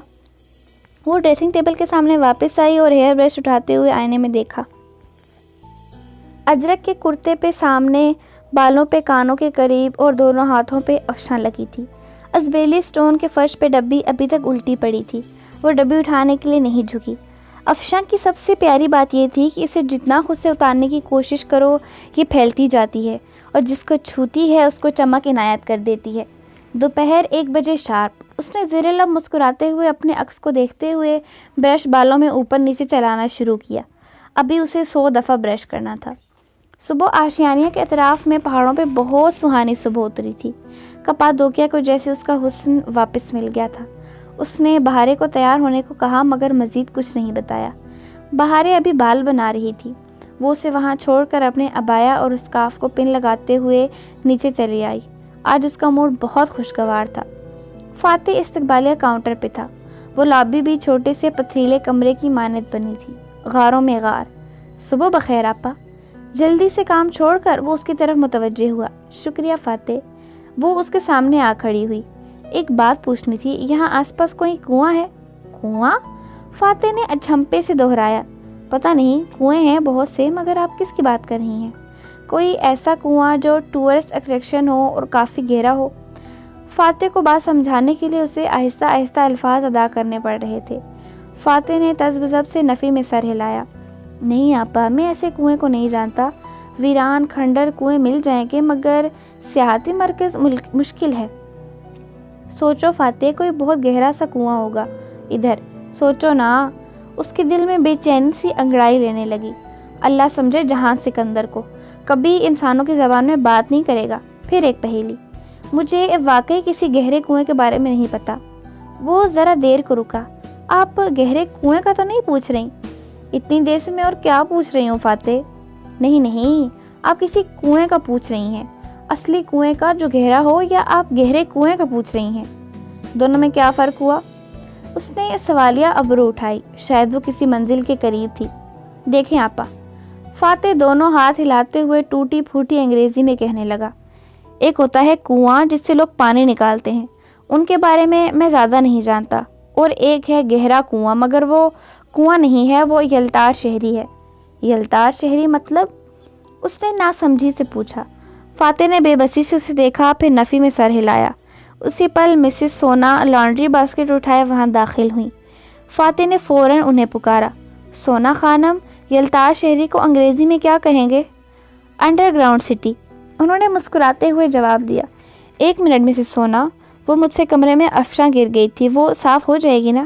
وہ ڈریسنگ ٹیبل کے سامنے واپس آئی اور ہیئر برش اٹھاتے ہوئے آئینے میں دیکھا۔ اجرک کے کرتے پہ سامنے، بالوں پہ کانوں کے قریب اور دونوں ہاتھوں پہ افشاں لگی تھی۔ ازبیلی سٹون کے فرش پہ ڈبی ابھی تک الٹی پڑی تھی۔ وہ ڈبی اٹھانے کے لیے نہیں جھکی۔ افشاں کی سب سے پیاری بات یہ تھی کہ اسے جتنا خود سے اتارنے کی کوشش کرو، یہ پھیلتی جاتی ہے اور جس کو چھوتی ہے اس کو چمک عنایت کر دیتی ہے۔ دوپہر 1 بجے شارپ۔ اس نے زیر لب مسکراتے ہوئے اپنے عکس کو دیکھتے ہوئے برش بالوں میں اوپر نیچے چلانا شروع کیا۔ ابھی اسے 100 دفعہ برش کرنا تھا۔ صبح آشیانیہ کے اطراف میں پہاڑوں پہ بہت سہانی صبح اتری تھی۔ کپادوکیا کو جیسے اس کا حسن واپس مل گیا تھا۔ اس نے بہارے کو تیار ہونے کو کہا، مگر مزید کچھ نہیں بتایا۔ بہارے ابھی بال بنا رہی تھی۔ وہ اسے وہاں چھوڑ کر اپنے عبایا اور اسکارف کو پن لگاتے ہوئے نیچے چلی آئی۔ آج اس کا موڈ بہت خوشگوار تھا۔ فاتح استقبالیہ کاؤنٹر پہ تھا۔ وہ لابی بھی چھوٹے سے پتھریلے کمرے کی مانند بنی تھی، غاروں میں غار۔ صبح بخیر آپا۔ جلدی سے کام چھوڑ کر وہ اس کی طرف متوجہ ہوا۔ شکریہ فاتح۔ وہ اس کے سامنے آ کھڑی ہوئی۔ ایک بات پوچھنی تھی، یہاں آس پاس کوئی کنواں ہے؟ کنواں؟ فاتح نے اجھمپے سے دہرایا۔ پتہ نہیں، کنویں ہیں بہت سے، مگر آپ کس کی بات کر رہی ہیں؟ کوئی ایسا کنواں جو ٹورسٹ اٹریکشن ہو اور کافی گہرا ہو۔ فاتح کو بات سمجھانے کے لیے اسے آہستہ آہستہ الفاظ ادا کرنے پڑ رہے تھے۔ فاتح نے تذبذب سے نفی میں سر ہلایا۔ نہیں آپا، میں ایسے کنویں کو نہیں جانتا۔ ویران کھنڈر کنویں مل جائیں گے، مگر سیاحتی مرکز مشکل ہے۔ سوچو فاتح، کوئی بہت گہرا سا کنواں ہوگا ادھر، سوچو نا۔ اس کے دل میں بے چینی سی انگڑائی لینے لگی۔ اللہ سمجھے جہان سکندر کو، کبھی انسانوں کی زبان میں بات نہیں کرے گا۔ پھر ایک پہیلی، مجھے واقعی کسی گہرے کنویں کے بارے میں نہیں پتا۔ وہ ذرا دیر کو رکا۔ آپ گہرے کنویں کا تو نہیں پوچھ رہی؟ اتنی دیر سے میں اور کیا پوچھ رہی ہوں فاتح؟ نہیں، آپ کسی کنویں کا پوچھ رہی ہیں، اصلی کنویں کا جو گہرا ہو، یا آپ گہرے کنویں کا پوچھ رہی ہیں؟ دونوں میں کیا فرق ہوا؟ اس نے سوالیہ ابرو اٹھائی۔ شاید وہ کسی منزل کے قریب تھی۔ دیکھیں آپا، فاتح دونوں ہاتھ ہلاتے ہوئے ٹوٹی پھوٹی انگریزی میں کہنے لگا، ایک ہوتا ہے کنواں جس سے لوگ پانی نکالتے ہیں، ان کے بارے میں زیادہ نہیں جانتا، اور ایک ہے گہرا کنواں، مگر وہ کنواں نہیں ہے، وہ یلتار شہری ہے۔ یلتار شہری مطلب؟ اس نے ناسمجھی سے پوچھا۔ فاتح نے بے بسی سے اسے دیکھا، پھر نفی میں سر ہلایا۔ اسی پل مسز سونا لانڈری باسکٹ اٹھائے وہاں داخل ہوئیں۔ فاتح نے فوراً انہیں پکارا۔ سونا خانم، یلتار شہری کو انگریزی میں کیا کہیں گے؟ انڈر گراؤنڈ سٹی، انہوں نے مسکراتے ہوئے جواب دیا۔ 1 منٹ مسز سونا، وہ مجھ سے کمرے میں افشاں گر گئی تھی، وہ صاف ہو جائے گی نا؟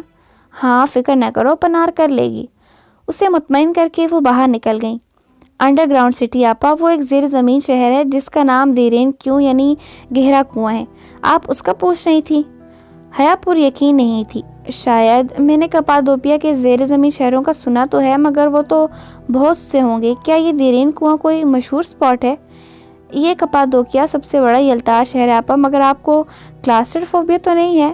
ہاں فکر نہ کرو، پنار کر لے گی۔ اسے مطمئن کر کے وہ باہر نکل گئیں۔ انڈر گراؤنڈ سٹی آپا وہ ایک زیر زمین شہر ہے جس کا نام دیرین کیوں یعنی گہرا کنواں ہے۔ آپ اس کا پوچھ رہی تھی؟ حیا پر یقین نہیں تھی۔ شاید میں نے کپادوکیا کے زیر زمین شہروں کا سنا تو ہے، مگر وہ تو بہت سے ہوں گے۔ کیا یہ دیرین کنواں کوئی مشہور سپاٹ ہے؟ یہ کپادوکیا سب سے بڑا یلتار شہر ہے آپا، مگر آپ کو کلاسٹروفوبیا تو نہیں ہے؟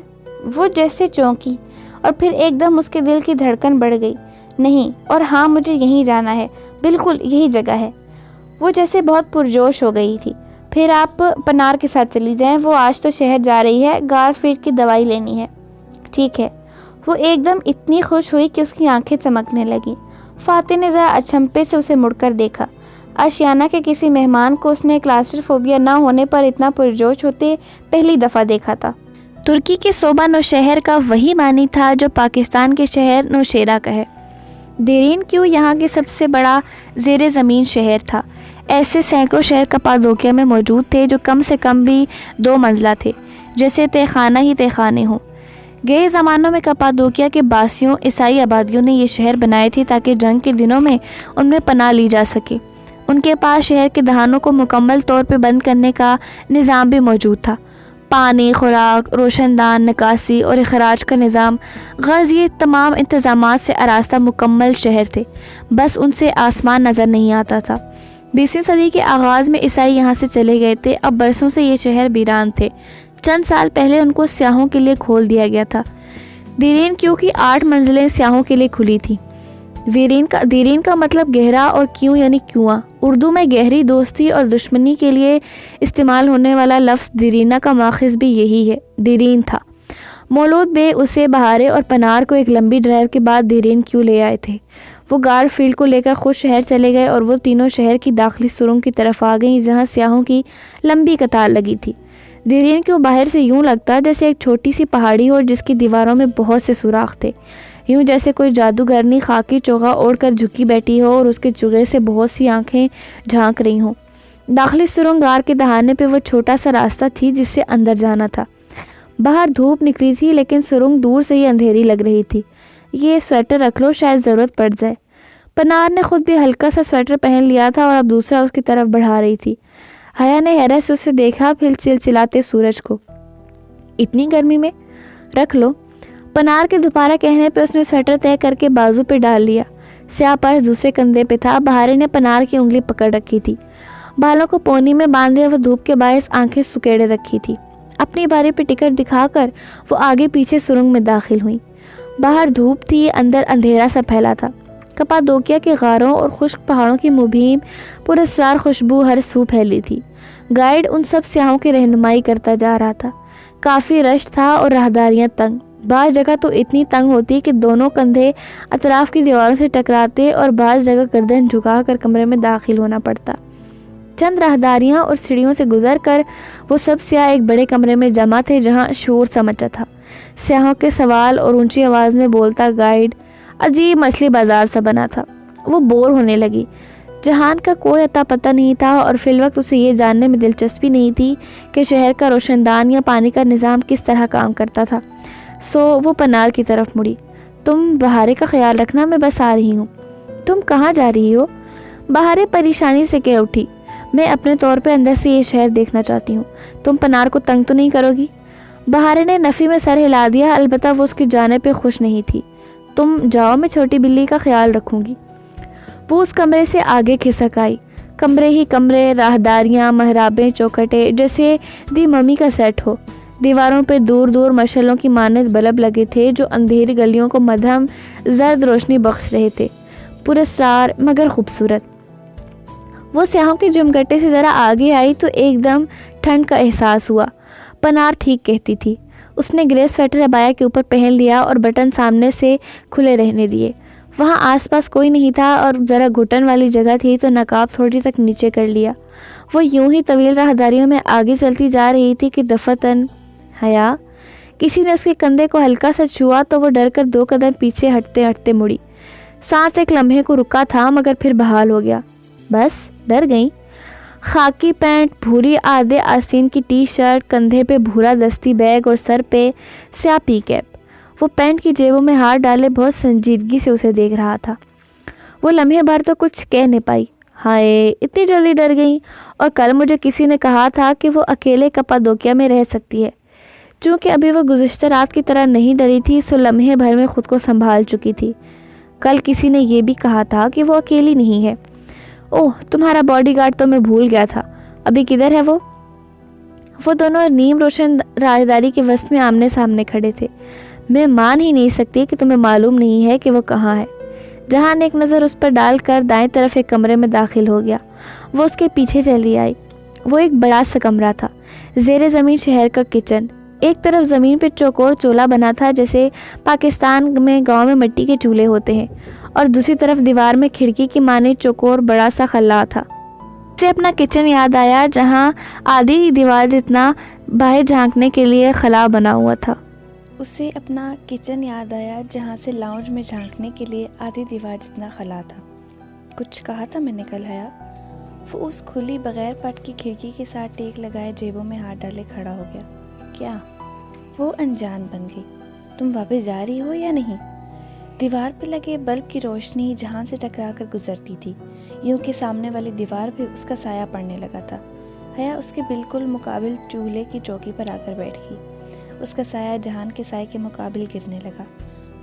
وہ جیسے چونکی اور پھر ایک دم اس کے دل کی دھڑکن بڑھ گئی۔ نہیں، اور ہاں مجھے یہیں جانا ہے، بالکل یہی جگہ ہے۔ وہ جیسے بہت پرجوش ہو گئی تھی۔ پھر آپ پنار کے ساتھ چلی جائیں، وہ آج تو شہر جا رہی ہے، گارفیلڈ کی دوائی لینی ہے۔ ٹھیک ہے۔ وہ ایک دم اتنی خوش ہوئی کہ اس کی آنکھیں چمکنے لگیں۔ فاتح نے ذرا اچھمپے سے اسے مڑ کر دیکھا۔ آشیانہ کے کسی مہمان کو اس نے کلاسٹروفوبیا نہ ہونے پر اتنا پرجوش ہوتے پہلی دفعہ دیکھا تھا۔ ترکی کے صوبہ نوشہر کا وہی معنی تھا جو پاکستان کے شہر نوشیرہ کا ہے۔ دیرین کیوں یہاں کے سب سے بڑا زیر زمین شہر تھا۔ ایسے سینکڑوں شہر کپادوکیا میں موجود تھے جو کم سے کم بھی 2 منزلہ تھے، جیسے تہ خانہ ہی تہ خانے ہوں۔ گئے زمانوں میں کپادوکیا کے باسیوں عیسائی آبادیوں نے یہ شہر بنائے تھے تاکہ جنگ کے دنوں میں ان میں پناہ لی جا سکے۔ ان کے پاس شہر کے دہانوں کو مکمل طور پہ بند کرنے کا نظام بھی موجود تھا۔ پانی، خوراک، روشن دان، نکاسی اور اخراج کا نظام، غرض یہ تمام انتظامات سے آراستہ مکمل شہر تھے، بس ان سے آسمان نظر نہیں آتا تھا۔ 20ویں صدی کے آغاز میں عیسائی یہاں سے چلے گئے تھے۔ اب برسوں سے یہ شہر ویران تھے۔ چند سال پہلے ان کو سیاحوں کے لیے کھول دیا گیا تھا۔ دیرین کیوں کی 8 منزلیں سیاحوں کے لیے کھلی تھیں۔ دیرین کا مطلب گہرا اور کیوں یعنی کنواں۔ اردو میں گہری دوستی اور دشمنی کے لیے استعمال ہونے والا لفظ دیرینہ کا ماخذ بھی یہی ہے، دیرین تھا۔ مولود بے اسے بہارے اور پنار کو ایک لمبی ڈرائیو کے بعد دیرین کیوں لے آئے تھے۔ وہ گارڈ فیلڈ کو لے کر خود شہر چلے گئے اور وہ تینوں شہر کی داخلی سرنگ کی طرف آ گئیں جہاں سیاحوں کی لمبی قطار لگی تھی۔ دیرین کیوں باہر سے یوں لگتا جیسے ایک چھوٹی سی پہاڑی ہو جس کی دیواروں میں بہت سے سوراخ تھے، یوں جیسے کوئی جادوگرنی خاکی چوغا اوڑھ کر جھکی بیٹھی ہو اور اس کے چوغے سے بہت سی آنکھیں جھانک رہی ہوں۔ داخلی سرنگ غار کے دہانے پہ وہ چھوٹا سا راستہ تھی جس سے اندر جانا تھا۔ باہر دھوپ نکلی تھی لیکن سرنگ دور سے ہی اندھیری لگ رہی تھی۔ یہ سویٹر رکھ لو، شاید ضرورت پڑ جائے۔ پنار نے خود بھی ہلکا سا سویٹر پہن لیا تھا اور اب دوسرا اس کی طرف بڑھا رہی تھی۔ حیا نے حیرت سے اسے دیکھا، پھر چلچلاتے سورج کو۔ اتنی گرمی میں؟ رکھ لو۔ پنار کے دوبارہ کہنے پہ اس نے سویٹر طے کر کے بازو پہ ڈال لیا۔ سیاہ پرس دوسرے کندھے پہ تھا۔ بہارے نے پنار کی انگلی پکڑ رکھی تھی۔ بالوں کو پونی میں باندھے وہ دھوپ کے باعث آنکھیں سکیڑے رکھی تھی۔ اپنی باری پہ ٹکٹ دکھا کر وہ آگے پیچھے سرنگ میں داخل ہوئی۔ باہر دھوپ تھی، اندر اندھیرا سا پھیلا تھا۔ کپادوکیا کے غاروں اور خشک پہاڑوں کی مبہم پراسرار خوشبو ہر سو پھیلی تھی۔ گائیڈ ان سب سیاحوں کی رہنمائی کرتا جا رہا تھا۔ کافی رش تھا اور راہداریاں تنگ، بعض جگہ تو اتنی تنگ ہوتی کہ دونوں کندھے اطراف کی دیواروں سے ٹکراتے اور بعض جگہ گردن جھکا کر کمرے میں داخل ہونا پڑتا۔ چند راہداریاں اور سیڑھیوں سے گزر کر وہ سب سیاح ایک بڑے کمرے میں جمع تھے جہاں شور سا مچا تھا۔ سیاحوں کے سوال اور اونچی آواز میں بولتا گائیڈ عجیب مچھلی بازار سا بنا تھا۔ وہ بور ہونے لگی۔ جہان کا کوئی اتا پتہ نہیں تھا اور فی الوقت اسے یہ جاننے میں دلچسپی نہیں تھی کہ شہر کا روشن دان یا پانی کا نظام کس طرح کام کرتا تھا۔ سو وہ پنار کی طرف مڑی۔ تم بہارے کا خیال رکھنا، میں بس آ رہی ہوں۔ تم کہاں جا رہی ہو؟ بہارے پریشانی سے کہہ اٹھی۔ میں اپنے طور پہ اندر سے یہ شہر دیکھنا چاہتی ہوں۔ تم پنار کو تنگ تو نہیں کرو گی؟ بہارے نے نفی میں سر ہلا دیا، البتہ وہ اس کی جانے پہ خوش نہیں تھی۔ تم جاؤ، میں چھوٹی بلی کا خیال رکھوں گی۔ وہ اس کمرے سے آگے کھسک آئی۔ کمرے ہی کمرے، راہداریاں، محرابیں، چوکھٹیں، جیسے دی ممی کا سیٹ ہو۔ دیواروں پہ دور دور مشعلوں کی مانند بلب لگے تھے جو اندھیری گلیوں کو مدھم زرد روشنی بخش رہے تھے، پراسرار مگر خوبصورت۔ وہ سیاحوں کے جمگٹے سے ذرا آگے آئی تو ایک دم ٹھنڈ کا احساس ہوا۔ پنار ٹھیک کہتی تھی۔ اس نے گرے سویٹر عبایا کے اوپر پہن لیا اور بٹن سامنے سے کھلے رہنے دیے۔ وہاں آس پاس کوئی نہیں تھا اور ذرا گھٹن والی جگہ تھی تو نقاب تھوڑی تک نیچے کر لیا۔ وہ یوں ہی طویل راہداریوں میں آگے چلتی جا رہی تھی کہ دفعتاً حیا، کسی نے اس کے کندھے کو ہلکا سا چھوا تو وہ ڈر کر 2 قدم پیچھے ہٹتے ہٹتے مڑی۔ سانس ایک لمحے کو رکا تھا مگر پھر بحال ہو گیا۔ بس ڈر گئی۔ خاکی پینٹ، بھوری آدھے آستین کی ٹی شرٹ، کندھے پہ بھورا دستی بیگ اور سر پہ سیاہ پی کیپ۔ وہ پینٹ کی جیبوں میں ہاتھ ڈالے بہت سنجیدگی سے اسے دیکھ رہا تھا۔ وہ لمحے بھر تو کچھ کہہ نہیں پائی۔ ہائے، اتنی جلدی ڈر گئی، اور کل مجھے کسی نے کہا تھا کہ وہ اکیلے کپادوکیا میں رہ سکتی ہے۔ چونکہ ابھی وہ گزشتہ رات کی طرح نہیں ڈری تھی سو لمحے بھر میں خود کو سنبھال چکی تھی۔ کل کسی نے یہ بھی کہا تھا کہ وہ اکیلی نہیں ہے۔ اوہ، تمہارا باڈی گارڈ تو میں بھول گیا تھا، ابھی کدھر ہے وہ؟ وہ دونوں نیم روشن راہداری کے وسط میں آمنے سامنے کھڑے تھے۔ میں مان ہی نہیں سکتی کہ تمہیں معلوم نہیں ہے کہ وہ کہاں ہے۔ جہان ایک نظر اس پر ڈال کر دائیں طرف ایک کمرے میں داخل ہو گیا۔ وہ اس کے پیچھے چلی آئی۔ وہ ایک بڑا سا کمرہ تھا، زیر زمین شہر کا کچن۔ ایک طرف زمین پہ چوکور چولہا بنا تھا جیسے پاکستان میں گاؤں میں مٹی کے چولہے ہوتے ہیں، اور دوسری طرف دیوار میں کھڑکی کی مانے چوکور بڑا سا خلا تھا۔ اسے اپنا کچن یاد آیا جہاں آدھی دیوار جتنا باہر جھانکنے کے لیے خلا بنا ہوا تھا۔ اسے اپنا کچن یاد آیا جہاں سے لاؤنج میں جھانکنے کے لیے آدھی دیوار جتنا خلا تھا۔ کچھ کہا تھا میں نے کل حیا؟ وہ اس کھلی بغیر پٹ کی کھڑکی کے ساتھ ٹیک لگائے جیبوں میں ہاتھ ڈالے کھڑا ہو گیا۔ کیا؟ وہ انجان بن گئی۔ تم واپس جا رہی ہو یا نہیں؟ دیوار پہ لگے بلب کی روشنی جہاں سے ٹکرا کر گزرتی تھی، یوں کہ سامنے والی دیوار پہ اس کا سایہ پڑنے لگا تھا۔ حیا اس کے بالکل مقابل چولہے کی چوکی پر آ کر بیٹھ گئی۔ اس کا سایہ جہان کے سائے کے مقابل گرنے لگا۔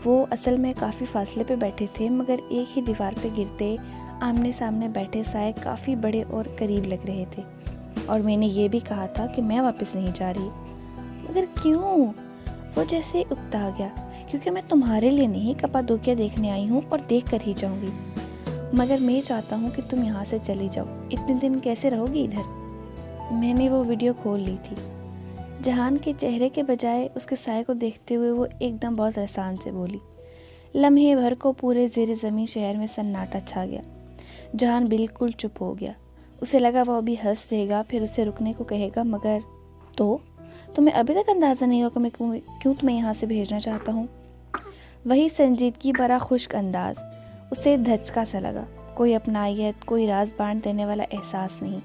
وہ اصل میں کافی فاصلے پہ بیٹھے تھے مگر ایک ہی دیوار پہ گرتے آمنے سامنے بیٹھے سائے کافی بڑے اور قریب لگ رہے تھے۔ اور میں نے یہ بھی کہا تھا کہ میں واپس نہیں جا رہی۔ مگر کیوں؟ وہ جیسے اکتا گیا۔ کیونکہ میں تمہارے لیے نہیں کپادوکیا دیکھنے آئی ہوں اور دیکھ کر ہی جاؤں گی، مگر میں چاہتا ہوں کہ تم یہاں سے چلی جاؤ۔ اتنے دن کیسے رہو گی ادھر؟ میں نے وہ ویڈیو کھول لی تھی۔ جہان کے چہرے کے بجائے اس کے سائے کو دیکھتے ہوئے وہ ایک دم بہت احسان سے بولی۔ لمحے بھر کو پورے زیر زمین شہر میں سناٹا چھا گیا۔ جہان بالکل چپ ہو گیا۔ اسے لگا وہ ابھی ہنس دے گا، پھر اسے رکنے کو کہے گا، مگر تو تمہیں ابھی تک اندازہ نہیں ہوگا میں کیوں تمہیں یہاں سے بھیجنا چاہتا ہوں؟ وہی سنجیدگی بڑا خشک انداز۔ اسے دھچکا سا لگا۔ کوئی اپنائیت، کوئی راز بانٹ دینے والا احساس نہیں۔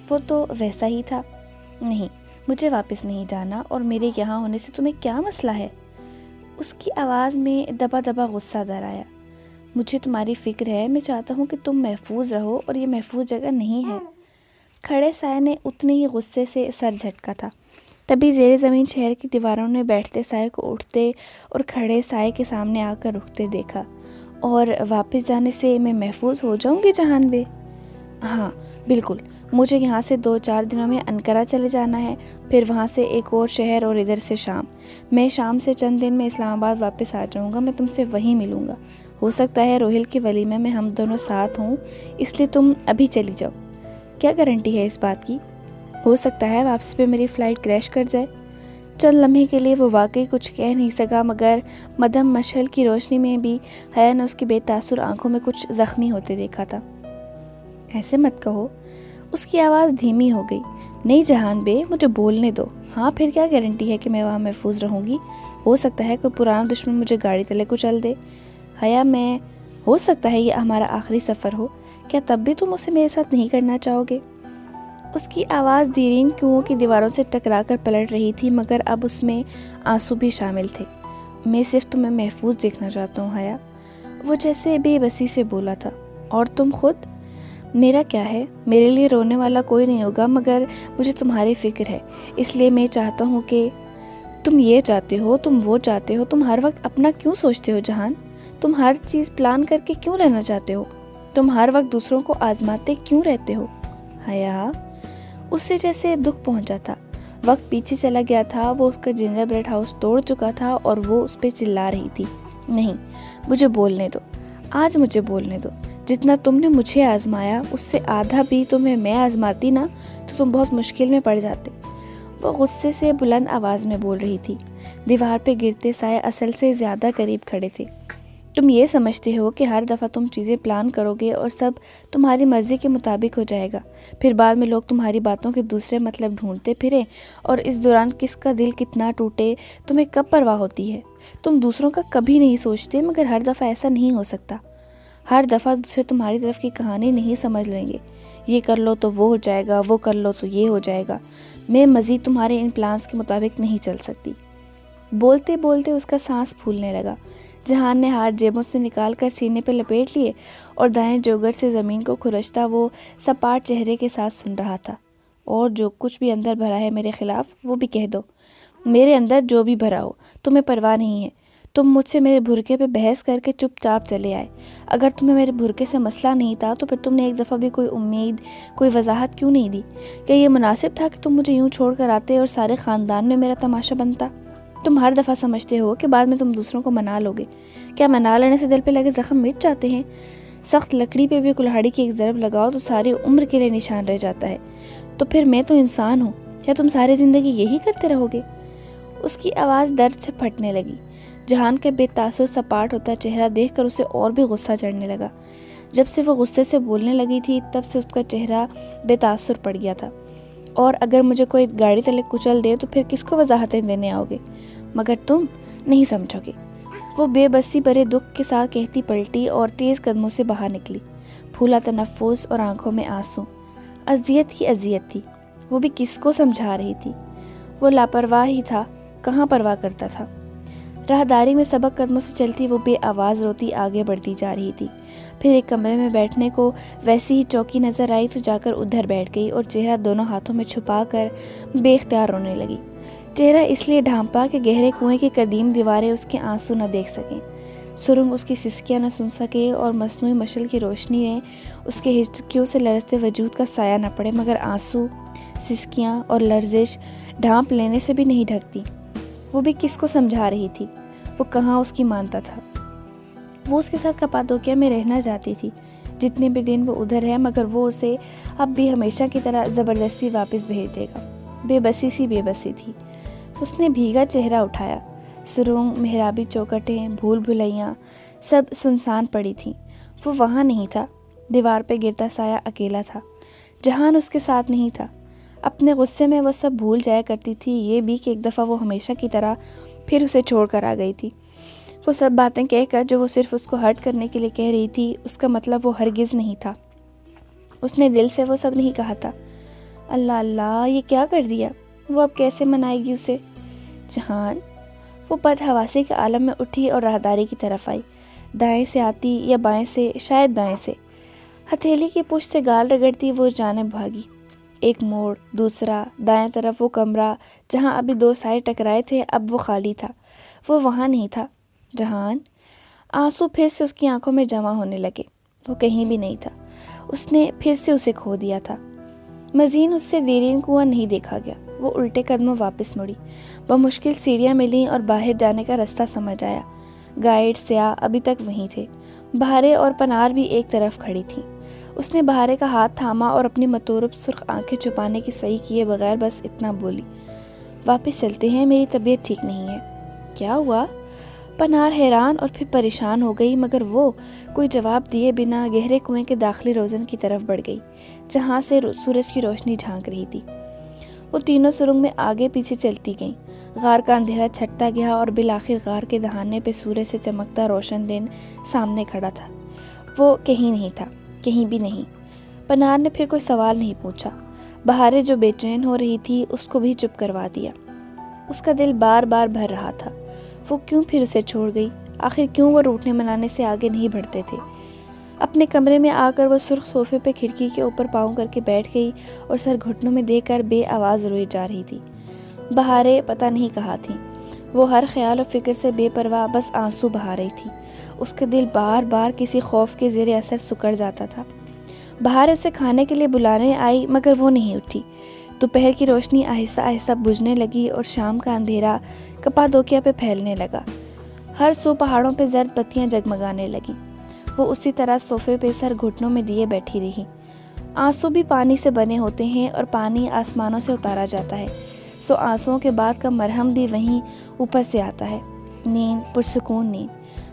وہ تو ویسا ہی تھا۔ نہیں، مجھے واپس نہیں جانا، اور میرے یہاں ہونے سے تمہیں کیا مسئلہ ہے؟ اس کی آواز میں دبا دبا غصہ در آیا۔ مجھے تمہاری فکر ہے، میں چاہتا ہوں کہ تم محفوظ رہو، اور یہ محفوظ جگہ نہیں ہے۔ کھڑے سائے نے اتنے ہی غصے سے سر جھٹکا تھا۔ تبھی زیر زمین شہر کی دیواروں نے بیٹھتے سائے کو اٹھتے اور کھڑے سائے کے سامنے آ کر رکتے دیکھا۔ اور واپس جانے سے میں محفوظ ہو جاؤں گی جہان بے؟ ہاں بالکل، مجھے یہاں سے 2-4 دنوں میں انقرہ چلے جانا ہے، پھر وہاں سے ایک اور شہر، اور ادھر سے شام۔ میں شام سے چند دن میں اسلام آباد واپس آ جاؤں گا۔ میں تم سے وہیں ملوں گا۔ ہو سکتا ہے روہل کے ولیمے میں ہم دونوں ساتھ ہوں، اس لیے تم ابھی چلی جاؤ۔ کیا گارنٹی ہے اس بات کی؟ ہو سکتا ہے واپس پہ میری فلائٹ کریش کر جائے۔ چند لمحے کے لیے وہ واقعی کچھ کہہ نہیں سکا، مگر مدھم مشعل کی روشنی میں بھی حیا نے اس کی بے تاثر آنکھوں میں کچھ زخمی ہوتے دیکھا تھا۔ ایسے مت کہو۔ اس کی آواز دھیمی ہو گئی۔ نہیں جہان بے، مجھے بولنے دو۔ ہاں پھر کیا گارنٹی ہے کہ میں وہاں محفوظ رہوں گی؟ ہو سکتا ہے کوئی پرانا دشمن مجھے گاڑی تلے کچل دے۔ حیا، ہو سکتا ہے یہ ہمارا آخری سفر ہو، کیا تب بھی تم اسے میرے ساتھ نہیں کرنا چاہو گے؟ اس کی آواز دیرین کنوؤں کی دیواروں سے ٹکرا کر پلٹ رہی تھی، مگر اب اس میں آنسو بھی شامل تھے۔ میں صرف تمہیں محفوظ دیکھنا چاہتا ہوں حیا، وہ جیسے بے بسی سے بولا تھا۔ اور تم خود؟ میرا کیا ہے، میرے لیے رونے والا کوئی نہیں ہوگا، مگر مجھے تمہاری فکر ہے، اس لیے میں چاہتا ہوں کہ تم یہ چاہتے ہو، تم وہ چاہتے ہو، تم ہر وقت اپنا کیوں سوچتے ہو جہان؟ تم ہر چیز پلان کر کے کیوں رہنا چاہتے ہو؟ تم ہر وقت دوسروں کو آزماتے کیوں رہتے ہو؟ حیا، اس سے جیسے دکھ پہنچا تھا۔ وقت پیچھے چلا گیا تھا، وہ اس کا جنجر بریڈ ہاؤس توڑ چکا تھا اور وہ اس پہ چلا رہی تھی۔ نہیں، مجھے بولنے دو، آج مجھے بولنے دو۔ جتنا تم نے مجھے آزمایا اس سے آدھا بھی تمہیں میں آزماتی نا تو تم بہت مشکل میں پڑ جاتے۔ وہ غصے سے بلند آواز میں بول رہی تھی۔ دیوار پہ گرتے سائے اصل سے زیادہ قریب کھڑے تھے۔ تم یہ سمجھتے ہو کہ ہر دفعہ تم چیزیں پلان کرو گے اور سب تمہاری مرضی کے مطابق ہو جائے گا، پھر بعد میں لوگ تمہاری باتوں کے دوسرے مطلب ڈھونڈتے پھریں اور اس دوران کس کا دل کتنا ٹوٹے تمہیں کب پرواہ ہوتی ہے؟ تم دوسروں کا کبھی نہیں سوچتے، مگر ہر دفعہ ایسا نہیں ہو سکتا۔ ہر دفعہ دوسرے تمہاری طرف کی کہانی نہیں سمجھ لیں گے، یہ کر لو تو وہ ہو جائے گا، وہ کر لو تو یہ ہو جائے گا، میں مزید تمہارے ان پلانز کے مطابق نہیں چل سکتی۔ بولتے بولتے اس کا سانس پھولنے لگا۔ جہان نے ہاتھ جیبوں سے نکال کر سینے پہ لپیٹ لیے اور دائیں جوگر سے زمین کو کھرچتا وہ سپاٹ چہرے کے ساتھ سن رہا تھا۔ اور جو کچھ بھی اندر بھرا ہے میرے خلاف وہ بھی کہہ دو، میرے اندر جو بھی بھرا ہو تمہیں پرواہ نہیں ہے۔ تم مجھ سے میرے بھرکے پہ بحث کر کے چپ چاپ چلے آئے۔ اگر تمہیں میرے بھرکے سے مسئلہ نہیں تھا تو پھر تم نے ایک دفعہ بھی کوئی امید، کوئی وضاحت کیوں نہیں دی؟ کیا یہ مناسب تھا کہ تم مجھے یوں چھوڑ کر آتے اور سارے خاندان میں میرا تماشا بنتا؟ تم ہر دفعہ سمجھتے ہو کہ بعد میں تم دوسروں کو منا لوگے۔ کیا منا لینے سے دل پہ لگے زخم مٹ جاتے ہیں؟ سخت لکڑی پہ بھی کلہاڑی کی ایک ضرب لگاؤ تو ساری عمر کے لیے نشان رہ جاتا ہے۔ تو پھر میں تو انسان ہوں، کیا تم ساری زندگی یہی کرتے رہو گے؟ اس کی آواز درد سے پھٹنے لگی۔ جہان کے بے تاثر سپاٹ ہوتا چہرہ دیکھ کر اسے اور بھی غصہ چڑھنے لگا۔ جب سے وہ غصے سے بولنے لگی تھی تب سے اس کا چہرہ بے تاثر پڑ گیا تھا۔ اور اگر مجھے کوئی گاڑی تلے کچل دے تو پھر کس کو وضاحتیں دینے آؤ گے؟ مگر تم نہیں سمجھو گے، وہ بے بسی بھرے دکھ کے ساتھ کہتی پلٹی اور تیز قدموں سے باہر نکلی۔ پھولا تنفس اور آنکھوں میں آنسو، اذیت ہی اذیت تھی۔ وہ بھی کس کو سمجھا رہی تھی؟ وہ لاپرواہ ہی تھا، کہاں پرواہ کرتا تھا۔ راہداری میں سبک قدموں سے چلتی وہ بے آواز روتی آگے بڑھتی جا رہی تھی۔ پھر ایک کمرے میں بیٹھنے کو ویسی ہی چوکی نظر آئی تو جا کر ادھر بیٹھ گئی اور چہرہ دونوں ہاتھوں میں چھپا کر بے اختیار رونے لگی۔ چہرہ اس لیے ڈھانپا کہ گہرے کنویں کی قدیم دیواریں اس کے آنسو نہ دیکھ سکیں، سرنگ اس کی سسکیاں نہ سن سکیں اور مصنوعی مشعل کی روشنی میں اس کے ہچکیوں سے لرزتے وجود کا سایہ نہ پڑے، مگر آنسو، سسکیاں اور لرزش ڈھانپ لینے سے بھی نہیں ڈھکتی۔ وہ بھی کس کو سمجھا رہی تھی؟ وہ کہاں اس کی مانتا تھا؟ وہ اس کے ساتھ کپادوکیا میں رہنا چاہتی تھی، جتنے بھی دن وہ ادھر ہے، مگر وہ اسے اب بھی ہمیشہ کی طرح زبردستی واپس بھیج دے گا۔ بے بسی سی بے بسی تھی۔ اس نے بھیگا چہرہ اٹھایا۔ سرنگ، محرابی چوکٹیں، بھول بھلیاں سب سنسان پڑی تھیں۔ وہ وہاں نہیں تھا۔ دیوار پہ گرتا سایہ اکیلا تھا۔ جہان اس کے ساتھ نہیں تھا۔ اپنے غصے میں وہ سب بھول جایا کرتی تھی، یہ بھی کہ ایک دفعہ وہ ہمیشہ کی طرح پھر اسے چھوڑ کر آ گئی تھی۔ وہ سب باتیں کہہ کر جو وہ صرف اس کو ہرٹ کرنے کے لیے کہہ رہی تھی، اس کا مطلب وہ ہرگز نہیں تھا۔ اس نے دل سے وہ سب نہیں کہا تھا۔ اللہ اللہ، یہ کیا کر دیا؟ وہ اب کیسے منائے گی اسے؟ جہان، وہ بدحواسی کے عالم میں اٹھی اور راہداری کی طرف آئی۔ دائیں سے آتی یا بائیں سے، شاید دائیں سے۔ ہتھیلی کی پشت سے گال رگڑتی وہ جانب بھاگی۔ ایک موڑ، دوسرا، دائیں طرف وہ کمرہ جہاں ابھی دو سائے ٹکرائے تھے اب وہ خالی تھا۔ وہ وہاں نہیں تھا۔ جہان، آنسو پھر سے اس کی آنکھوں میں جمع ہونے لگے۔ وہ کہیں بھی نہیں تھا۔ اس نے پھر سے اسے کھو دیا تھا۔ مزین اس سے دیرین کنواں نہیں دیکھا گیا۔ وہ الٹے قدموں واپس مڑی۔ بمشکل سیڑھیاں ملیں اور باہر جانے کا رستہ سمجھ آیا۔ گائیڈ سیاح ابھی تک وہیں تھے۔ بہارے اور پنار بھی ایک طرف کھڑی تھیں۔ اس نے بہارے کا ہاتھ تھاما اور اپنی متورب سرخ آنکھیں چھپانے کی صحیح کیے بغیر بس اتنا بولی، واپس چلتے ہیں، میری طبیعت ٹھیک نہیں ہے۔ کیا ہوا؟ پنار حیران اور پھر پریشان ہو گئی، مگر وہ کوئی جواب دیے بنا گہرے کنویں کے داخلی روزن کی طرف بڑھ گئی جہاں سے سورج کی روشنی جھانک رہی تھی۔ وہ تینوں سرنگ میں آگے پیچھے چلتی گئیں۔ غار کا اندھیرا چھٹتا گیا اور بالآخر غار کے دہانے پہ سورج سے چمکتا روشن دن سامنے کھڑا تھا۔ وہ کہیں نہیں تھا، کہیں بھی نہیں۔ پنار نے پھر کوئی سوال نہیں پوچھا۔ بہارے جو بے چین ہو رہی تھی اس کو بھی چپ کروا دیا۔ اس کا دل بار بار بھر رہا تھا۔ وہ کیوں پھر اسے چھوڑ گئی؟ آخر کیوں وہ روٹنے منانے سے آگے نہیں بڑھتے تھے؟ اپنے کمرے میں آ کر وہ سرخ صوفے پہ کھڑکی کے اوپر پاؤں کر کے بیٹھ گئی اور سر گھٹنوں میں دے کر بے آواز روئی جا رہی تھی۔ بہاریں پتہ نہیں کہاں تھیں۔ وہ ہر خیال و فکر سے بے پرواہ بس آنسو بہا رہی تھی۔ اس کا دل بار بار کسی خوف کے زیر اثر سکڑ جاتا تھا۔ بہاریں اسے کھانے کے لیے بلانے آئی مگر وہ نہیں اٹھی۔ دوپہر کی روشنی آہستہ آہستہ بجھنے لگی اور شام کا اندھیرا کپادوکیا پہ پھیلنے لگا۔ ہر سو پہاڑوں پہ زرد بتیاں جگمگانے لگیں۔ وہ اسی طرح صوفے پہ سر گھٹنوں میں دیے بیٹھی رہی۔ آنسو بھی پانی سے بنے ہوتے ہیں اور پانی آسمانوں سے اتارا جاتا ہے، سو آنسوؤں کے بعد کا مرہم بھی وہیں اوپر سے آتا ہے۔ نیند، پرسکون نیند۔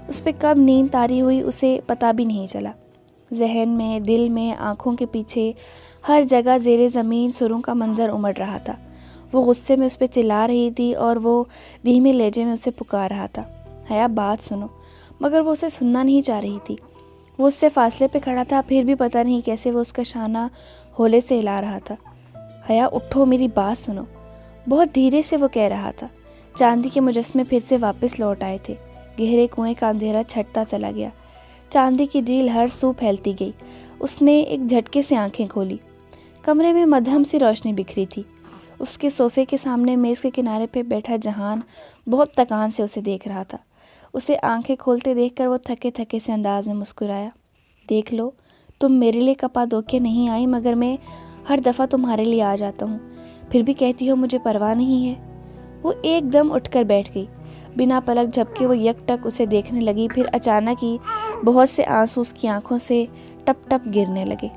اس پہ کب نیند طاری ہوئی اسے پتہ بھی نہیں چلا۔ ذہن میں، دل میں، آنکھوں کے پیچھے، ہر جگہ زیر زمین سروں کا منظر امڑ رہا تھا۔ وہ غصے میں اس پہ چلا رہی تھی اور وہ دھیمے لہجے میں اسے پکار رہا تھا، حیا بات سنو، مگر وہ اسے سننا نہیں چاہ رہی تھی۔ وہ اس سے فاصلے پہ کھڑا تھا، پھر بھی پتہ نہیں کیسے وہ اس کا شانہ ہولے سے ہلا رہا تھا۔ حیا اٹھو، میری بات سنو، بہت دھیرے سے وہ کہہ رہا تھا۔ چاندی کے مجسمے پھر سے واپس لوٹ آئے تھے۔ گہرے کنویں کا اندھیرا چھٹتا چلا گیا، چاندی کی جھیل ہر سو پھیلتی گئی۔ اس نے ایک جھٹکے سے آنکھیں کھولی۔ کمرے میں مدھم سی روشنی بکھری تھی۔ اس کے صوفے کے سامنے میز کے کنارے پہ بیٹھا جہان بہت تکان سے اسے دیکھ رہا تھا۔ اسے آنکھیں کھولتے دیکھ کر وہ تھکے تھکے سے انداز میں مسکرایا۔ دیکھ لو، تم میرے لیے کپادوکیا نہیں آئی، مگر میں ہر دفعہ تمہارے لیے آ جاتا ہوں، پھر بھی کہتی ہو مجھے پرواہ نہیں ہے۔ وہ ایک دم اٹھ کر بیٹھ گئی۔ بنا پلک جھپکے وہ یک ٹک اسے دیکھنے لگی، پھر اچانک ہی بہت سے آنسو اس کی آنکھوں سے ٹپ ٹپ گرنے لگے۔